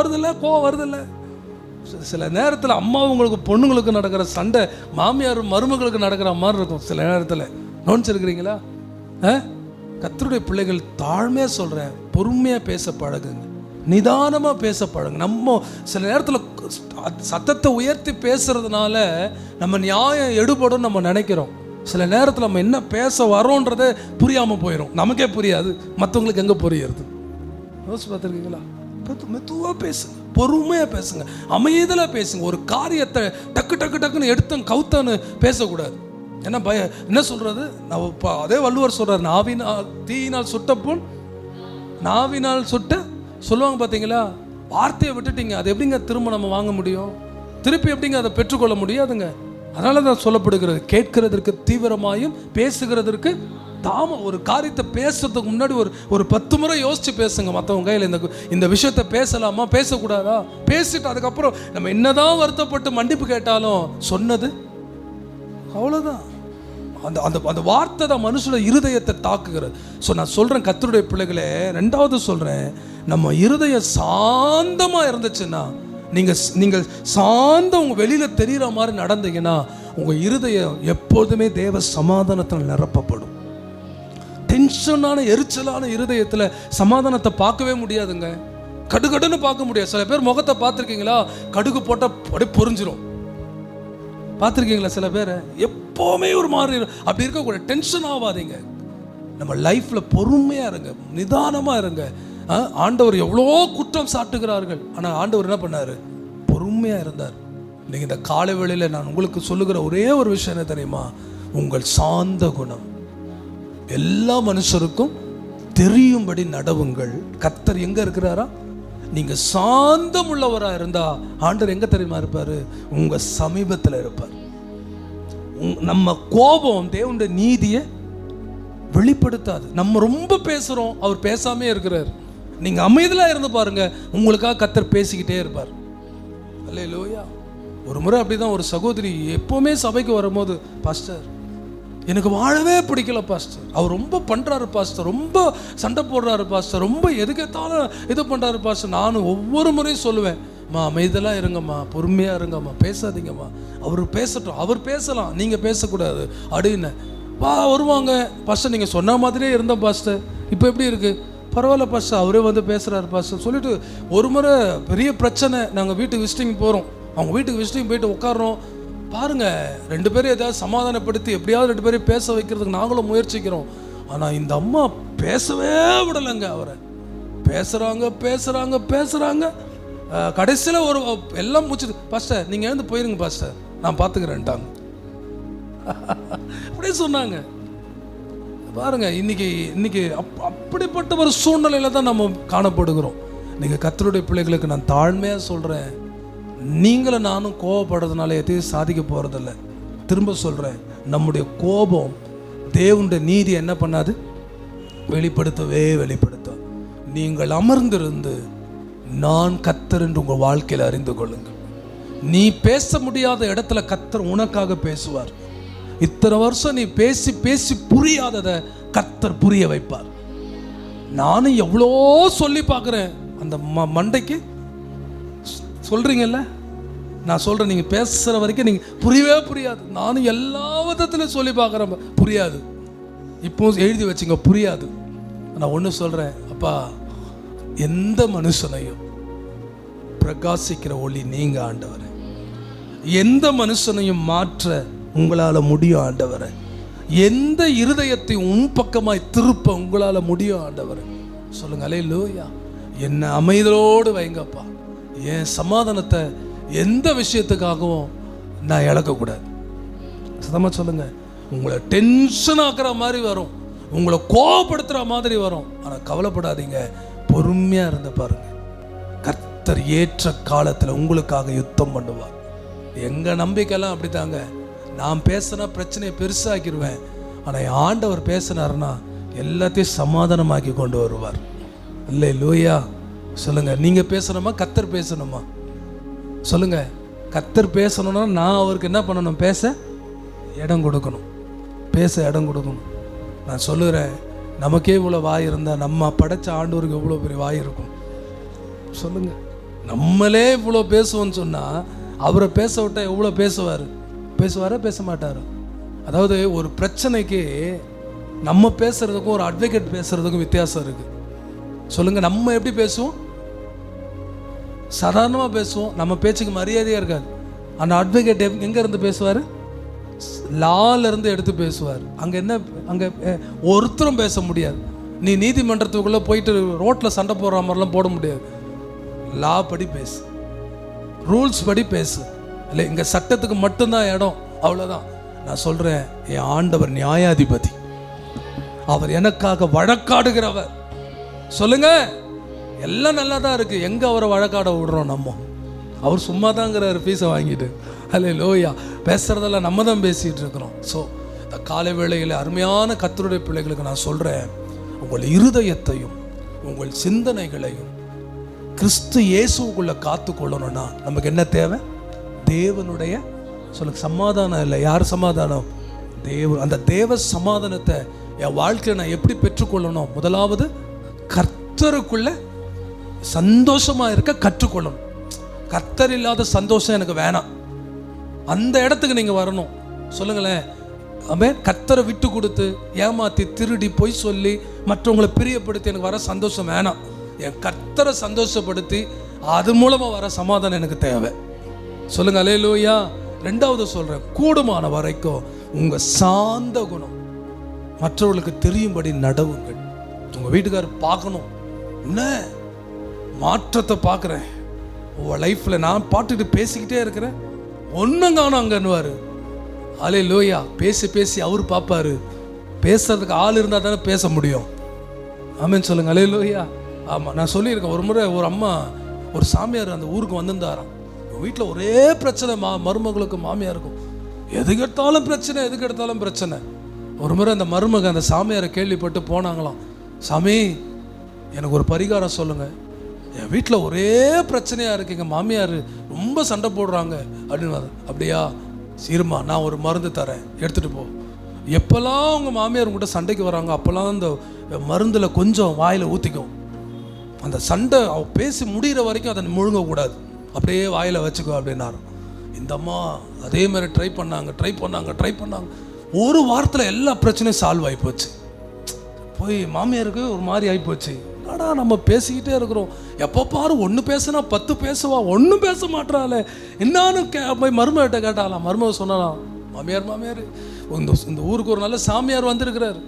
வருதில்ல. சில நேரத்தில் அம்மாவுங்களுக்கு பொண்ணுங்களுக்கு நடக்கிற சண்டை மாமியார் மருமகளுக்கு நடக்கிற மாதிரி இருக்கும் சில நேரத்தில். நோன்ச்சிருக்கிறீங்களா? கர்த்தருடைய பிள்ளைகள் தாழ்மையா சொல்றேன், பொறுமையா பேச பழகுங்க, நிதானமா பேச பழகுங்க. நம்ம சில நேரத்தில் சத்தத்தை உயர்த்தி பேசுறதுனால நம்ம நியாயம் எடுபடும் நம்ம நினைக்கிறோம். சில நேரத்தில் நம்ம என்ன பேச வரோன்றதே புரியாம போயிடும், நமக்கே புரியாது, மற்றவங்களுக்கு எங்க புரியுறது? யோசிச்சு பார்த்துருக்கீங்களா? மெதுவா பேசுங்க, பொறுமையா பேசுங்க, அமைதியா பேசுங்க. ஒரு காரியத்தை டக்குன்னு எடுத்து கவுத்தன்னு பேசக்கூடாது. என்ன என்ன சொல்றது? அதே வள்ளுவர் சொல்றாரு, நாவினால் தீயினால் சுட்ட புண் நாவினால் சுட்ட சொல்லுவாங்க பார்த்தீங்களா? வார்த்தையை விட்டுட்டீங்க, அது எப்படிங்க திரும்ப நம்ம வாங்க முடியும்? திருப்பி எப்படிங்க அதை பெற்றுக்கொள்ள முடியாதுங்க. அதனால தான் சொல்லப்படுகிறது, கேட்கிறதற்கு தீவிரமாயும் பேசுகிறதற்கு தாம. ஒரு காரியத்தை பேசுறதுக்கு முன்னாடி ஒரு 10 முறை யோசிச்சு பேசுங்க. மற்றவங்க கையில் இந்த விஷயத்தை பேசலாமா பேசக்கூடாதா, பேசிட்டு அதுக்கப்புறம் நம்ம என்னதான் வருத்தப்பட்டு மன்னிப்பு கேட்டாலும் சொன்னது அவ்வளோதான். அந்த வார்த்தை தான் மனுஷனோட இருதயத்தை தாக்குகிறது. ஸோ நான் சொல்கிறேன், கர்த்தருடைய பிள்ளைகளே, 2வது சொல்கிறேன், நம்ம இருதயம் சாந்தமாக இருந்துச்சுன்னா, நீங்கள் சாந்த உங்கள் வெளியில் தெரிகிற மாதிரி நடந்தீங்கன்னா உங்கள் இருதயம் எப்போதுமே தேவ சமாதானத்தில் நிரப்பப்படும். டென்ஷனான எரிச்சலான இருதயத்தில் சமாதானத்தை பார்க்கவே முடியாதுங்க, கடுகடுன்னு பார்க்க முடியாது. சில பேர் முகத்தை பார்த்துருக்கீங்களா? கடுகு போட்டால் அப்படியே பொறிஞ்சிரும். பார்த்துருக்கீங்களா? சில பேர் எப்போவுமே ஒரு மாதிரி அப்படி இருக்கக்கூடாது. டென்ஷன் ஆகாதீங்க. நம்ம லைஃப்பில் பொறுமையாக இருங்க, நிதானமாக இருங்க. ஆண்டவர் எவ்வளோ குற்றம் சாட்டுகிறார்கள், ஆனால் ஆண்டவர் என்ன பண்ணார்? பொறுமை பொறுமையா இருந்தார். நீங்க இந்த காலை வேளையில நான் உங்களுக்கு சொல்லுகிற ஒரே ஒரு விஷயம் என்ன தெரியுமா? உங்கள் சாந்த குணம் எல்லா மனுஷருக்கும் தெரியும்படி நடவுங்கள். கர்த்தர் எங்க இருக்கிறாரா? நீங்க சாந்தம் உள்ளவரா இருந்தா ஆண்டவர் எங்க தெரியுமா இருப்பாரு? உங்க சமீபத்தில் இருப்பார். நம்ம கோபம் தேவனுடைய நீதியை வெளிப்படுத்தாது. நம்ம ரொம்ப பேசுறோம், அவர் பேசாமே இருக்கிறார். நீங்க அமைதியா இருந்து பாருங்க, உங்களுக்காக கர்த்தர் பேசிக்கிட்டே இருப்பார். அல்லேலூயா. ஒரு முறை அப்படிதான் ஒரு சகோதரி எப்பவுமே சபைக்கு வரும்போது, பாஸ்டர் எனக்கு வாழவே பிடிக்கல பாஸ்டர், அவர் ரொம்ப பண்றாரு பாஸ்டர், ரொம்ப சண்டை போடுறாரு பாஸ்டர், ரொம்ப எதுக்கேத்தாலும் இது பண்றாரு பாஸ்டர். நானும் ஒவ்வொரு முறையும் சொல்லுவேன், அமைதியெல்லாம் இருங்கம்மா, பொறுமையா இருங்கம்மா, பேசாதீங்கம்மா, அவர் பேசட்டும், அவர் பேசலாம், நீங்க பேசக்கூடாது அப்படின்னு. வருவாங்க, பாஸ்டர் நீங்க சொன்ன மாதிரியே இருந்தோம் பாஸ்டர், இப்போ எப்படி இருக்கு? பரவாயில்ல பாஸ்டர், அவரே வந்து பேசுறாரு பாஸ்டர் சொல்லிட்டு. ஒரு முறை பெரிய பிரச்சனை, நாங்கள் வீட்டுக்கு விசிட்டிங் போகிறோம், அவங்க வீட்டுக்கு விசிட்டிங் போயிட்டு உட்காரோம். பாருங்க, 2 பேரும் ஏதாவது சமாதானப்படுத்தி எப்படியாவது 2 பேரையும் பேச வைக்கிறதுக்கு நாங்களும் முயற்சிக்கிறோம். ஆனால் இந்த அம்மா பேசவே விடலைங்க. அவரை பேசுகிறாங்க பேசுகிறாங்க பேசுகிறாங்க. கடைசியில் ஒரு எல்லாம் முடிச்சுட்டு, பாஸ்டர் நீங்கள் எழுந்து போயிருங்க பாஸ்டர், நான் பார்த்துக்கிறேன்ட்டாங்க. அப்படியே சொன்னாங்க. பாருங்க, இன்னைக்கு அப்படிப்பட்ட ஒரு சூழ்நிலையில தான் நம்ம காணப்படுகிறோம். நீங்கள் கர்த்தருடைய பிள்ளைகளுக்கு நான் தாழ்மையாக சொல்கிறேன், நீங்களும் நானும் கோபப்படுறதுனால எதையும் சாதிக்க போகிறதில்ல. திரும்ப சொல்கிறேன், நம்முடைய கோபம் தேவனுடைய நீதி என்ன பண்ணாது? வெளிப்படுத்தும். நீங்கள் அமர்ந்திருந்து நான் கர்த்தர் என்று உங்கள் வாழ்க்கையில் அறிந்து கொள்ளுங்கள். நீ பேச முடியாத இடத்துல கர்த்தர் உனக்காக பேசுவார். இத்தனை வருஷம் நீ பேசி பேசி புரியாததை கர்த்தர் புரிய வைப்பார். நானும் எவ்வளோ சொல்லி பார்க்குறேன், அந்த மண்டைக்கு சொல்றீங்கல்ல, நான் சொல்றேன், நீங்க பேசுற வரைக்கும் நீங்க புரியவே புரியாது. நானும் எல்லா விதத்திலும் சொல்லி பார்க்குறேன், புரியாது. இப்போ எழுதி வச்சுங்க, புரியாது. நான் ஒன்று சொல்றேன், அப்பா, எந்த மனுஷனையும் பிரகாசிக்கிற ஒளி நீங்க ஆண்டவரே, எந்த மனுஷனையும் மாற்ற உங்களால முடியும் ஆண்டவரே, எந்த இருதயத்தை உன் பக்கமாய் திருப்ப உங்களால முடியும் ஆண்டவரே. சொல்லுங்க அல்லேலூயா. என்ன அமைதலோடு வைங்கப்பா. என் சமாதானத்தை எந்த விஷயத்துக்காகவும் நான் இழக்கக்கூடாது. சத்தமா சொல்லுங்க. உங்களை டென்ஷன் ஆக்குற மாதிரி வரும், உங்களை கோபப்படுத்துற மாதிரி வரும், ஆனால் கவலைப்படாதீங்க, பொறுமையா இருந்து பாருங்க. கர்த்தர் ஏற்ற காலத்தில் உங்களுக்காக யுத்தம் பண்ணுவார். எங்க நம்பிக்கைலாம் அப்படித்தாங்க. நான் பேசினா பிரச்சனையை பெருசாக்கிடுவேன், ஆனால் ஆண்டவர் பேசினார்னா எல்லாத்தையும் சமாதானமாக்கி கொண்டு வருவார். அல்லேலூயா. சொல்லுங்க, நீங்க பேசணுமா கர்த்தர் பேசணுமா? சொல்லுங்க. கர்த்தர் பேசணும்னா நான் அவருக்கு என்ன பண்ணணும்? பேச இடம் கொடுக்கணும், பேச இடம் கொடுக்கணும். நான் சொல்லுறேன், நமக்கே இவ்வளோ வாய் இருந்தால் நம்ம படைச்ச ஆண்டவருக்கு எவ்வளோ பெரிய வாய் இருக்கும் சொல்லுங்க. நம்மளே இவ்வளோ பேசுவோன்னு சொன்னால் அவரை பேச விட்டால் எவ்வளோ பேசுவார்? பேசுவாரா பேச மாட்டார்? அதாவது ஒரு பிரச்சனைக்கு நம்ம பேசுறதுக்கும் ஒரு அட்வொகேட் பேசுறதுக்கும் வித்தியாசம் இருக்கு. சொல்லுங்க. நம்ம எப்படி பேசுவோம்? சாதாரணமாக பேசுவோம், நம்ம பேச்சுக்கு மரியாதையாக இருக்காது. அந்த அட்வொகேட் எங்கே இருந்து பேசுவார்? லால இருந்து எடுத்து பேசுவார். அங்கே என்ன, அங்கே ஒருத்தரும் பேச முடியாது. நீ நீதிமன்றத்துக்குள்ளே போயிட்டு ரோட்டில் சண்டை போடுற மாதிரிலாம் போட முடியாது. லா படி பேசு, ரூல்ஸ் படி பேசு. இல்லை, இங்கே சட்டத்துக்கு மட்டும்தான் இடம், அவ்வளோதான். நான் சொல்கிறேன், என் ஆண்டவர் நியாயாதிபதி, அவர் எனக்காக வழக்காடுகிறவர். சொல்லுங்க. எல்லாம் நல்லா தான் இருக்கு, எங்க அவரை வழக்காட விடுறோம் நம்ம? அவர் சும்மா தாங்கிறாரு ஃபீஸை வாங்கிட்டு. அல்லேலூயா. பேசுறதெல்லாம் நம்ம தான் பேசிட்டு இருக்கிறோம். ஸோ இந்த காலை வேளையில் அருமையான கர்த்தருடைய பிள்ளைகளுக்கு நான் சொல்றேன், உங்கள் இருதயத்தையும் உங்கள் சிந்தனைகளையும் கிறிஸ்து இயேசுக்குள்ள காத்து கொள்ளணும்னா நமக்கு என்ன தேவை? தேவனுடைய சொல்லுங்க சமாதானம். இல்லை, யார் சமாதானம்? அந்த தேவ சமாதானத்தை என் வாழ்க்கையில் நான் எப்படி பெற்றுக்கொள்ளணும்? முதலாவது கர்த்தருக்குள்ள சந்தோஷமா இருக்க கற்றுக்கொள்ளணும். கர்த்தர் இல்லாத சந்தோஷம் எனக்கு வேணாம். அந்த இடத்துக்கு நீங்க வரணும். சொல்லுங்களேன். ஆமென். கர்த்தரை விட்டு கொடுத்து ஏமாத்தி திருடி பொய் சொல்லி மற்றவங்களை பிரியப்படுத்தி எனக்கு வர சந்தோஷம் வேணாம். என் கர்த்தரை சந்தோஷப்படுத்தி அது மூலமா வர சமாதானம் எனக்கு தேவை. சொல்லுங்க அல்லேலூயா. ரெண்டாவது சொல்றேன், கூடுமான வரைக்கும் உங்க சாந்த குணம் மற்றவர்களுக்கு தெரியும்படி நடவுங்கள். உங்க வீட்டுக்காரர் பார்க்கணும், என்ன மாற்றத்தை பார்க்குறேன், லைஃப்பில் நான் பாட்டுட்டு பேசிக்கிட்டே இருக்கிறேன், ஒன்றும் காணும் அங்கன்னுவார். அல்லேலூயா. பேசி பேசி அவர் பார்ப்பாரு. பேசுறதுக்கு ஆள் இருந்தால் தானே பேச முடியும். ஆமென் சொல்லுங்க. அல்லேலூயா. ஆமாம், நான் சொல்லியிருக்கேன். ஒரு முறை ஒரு அம்மா, ஒரு சாமியார் அந்த ஊருக்கு வந்திருந்தாராம். வீட்டில் ஒரே பிரச்சனை, மருமகளுக்கு மாமியாருக்கும். எதுக்கு எடுத்தாலும் பிரச்சனை, எதுக்கு எடுத்தாலும் பிரச்சனை. ஒரு முறை அந்த மருமக அந்த சாமியாரை கேள்விப்பட்டு போனாங்களாம். சாமி, எனக்கு ஒரு பரிகாரம் சொல்லுங்கள், என் வீட்டில் ஒரே பிரச்சனையாக இருக்குது, எங்கள் மாமியார் ரொம்ப சண்டை போடுறாங்க அப்படின்னு. அப்படியா, சீருமா, நான் ஒரு மருந்து தரேன், எடுத்துகிட்டு போ. எப்போல்லாம் உங்கள் மாமியார் உங்கள்கிட்ட சண்டைக்கு வராங்க அப்போல்லாம் அந்த மருந்தில் கொஞ்சம் வாயில் ஊற்றிக்கும். அந்த சண்டை பேசி முடிகிற வரைக்கும் அதை முழுங்கக்கூடாது, அப்படியே வாயில் வச்சுக்கோ அப்படின்னாரு. இந்த அம்மா அதே மாதிரி ட்ரை பண்ணாங்க. ஒரு வாரத்தில் எல்லா பிரச்சனையும் சால்வ் ஆகி போச்சு. போய் மாமியாருக்கு ஒரு மாதிரி ஆகிப்போச்சு. என்னடா நம்ம பேசிக்கிட்டே இருக்கிறோம், எப்போ பாரு ஒன்று பேசுனா 10 பேசுவா, ஒன்றும் பேச மாட்டாளே என்னான்னு போய் மருமகிட்ட கேட்டாலாம். மருமக சொன்னாலாம், மாமியார் இந்த ஊருக்கு ஒரு நல்ல சாமியார் வந்திருக்கிறார்,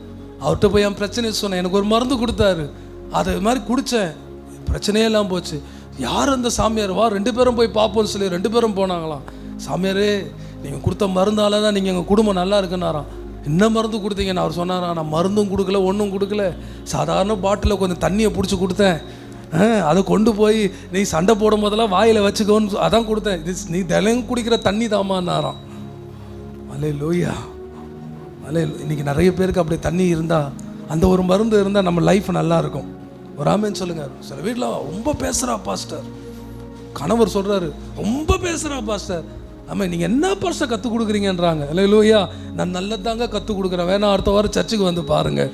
அவர்கிட்ட போய் என் பிரச்சனையை சொன்னேன், எனக்கு ஒரு மருந்து கொடுத்தாரு, அது மாதிரி குடித்தேன், பிரச்சனையெல்லாம் போச்சு. யார் அந்த சாமியார், வா 2 பேரும் போய் பார்ப்போம்னு சொல்லி 2 பேரும் போனாங்களாம். சாமியாரே, நீங்கள் கொடுத்த மருந்தால தான் நீங்கள் எங்கள் குடும்பம் நல்லா இருக்குன்னாராம். என்ன மருந்து கொடுத்தீங்கன்னு அவர் சொன்னாராம். நான் மருந்தும் கொடுக்கல, ஒன்றும் கொடுக்கல, சாதாரண பாட்டில் கொஞ்சம் தண்ணியை பிடிச்சி கொடுத்தேன், அதை கொண்டு போய் நீ சண்டை போடும் போதெல்லாம் வாயில் வச்சுக்கோன்னு அதான் கொடுத்தேன், இது நீ தினம் குடிக்கிற தண்ணி தாமான்னாராம். அல்லேலூயா. இன்னைக்கு நிறைய பேருக்கு அப்படி தண்ணி இருந்தால், அந்த ஒரு மருந்து இருந்தால் நம்ம லைஃப் நல்லா இருக்கும். ஒரு ஆமென் சொல்லுங்க. சில வீட்டில் ரொம்ப பேசுகிறா பாஸ்டர், கணவர் சொல்கிறாரு, ரொம்ப பேசுகிறா பாஸ்டர். ஆமாம், நீங்கள் என்ன பாஸ்டர் கற்றுக் கொடுக்குறீங்கன்றாங்க. அல்லேலூயா. நான் நல்லதாங்க கற்றுக் கொடுக்குறேன், வேணா அடுத்த வாரம் சர்ச்சுக்கு வந்து பாருங்கள்.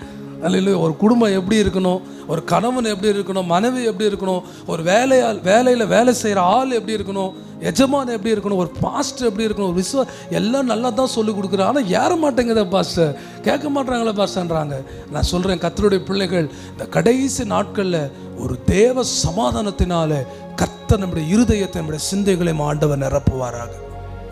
அல்லேலூயா. ஒரு குடும்பம் எப்படி இருக்கணும், ஒரு கணவன் எப்படி இருக்கணும், மனைவி எப்படி இருக்கணும், ஒரு வேலையில் வேலை செய்கிற ஆள் எப்படி இருக்கணும், எஜமான் எப்படி இருக்கணும், ஒரு பாஸ்டர் எப்படி இருக்கணும், ஒரு எல்லாம் நல்லா தான் சொல்லிக் கொடுக்குறேன். ஆனால் ஏற மாட்டேங்குதா பாஸ்டர், கேட்க மாட்டாங்களே பாஸ்டர்ன்றாங்க. நான் சொல்கிறேன், கர்த்தருடைய பிள்ளைகள், இந்த கடைசி நாட்களில் ஒரு தேவ சமாதானத்தினால கர்த்தர் நம்முடைய இருதயத்தை, நம்முடைய சிந்தைகளை ஆண்டவர் நிரப்புவாராக.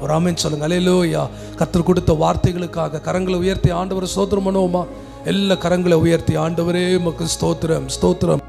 ஒரு ஆமென் சொல்லுங்க. அல்லேலூயா. கர்த்தர் கொடுத்த வார்த்தைகளுக்காக கரங்களை உயர்த்தி ஆண்டவரை ஸ்தோத்திரம் பண்ணுவோமா? எல்லா கரங்களை உயர்த்தி, ஆண்டவரே உமக்கு ஸ்தோத்திரம்.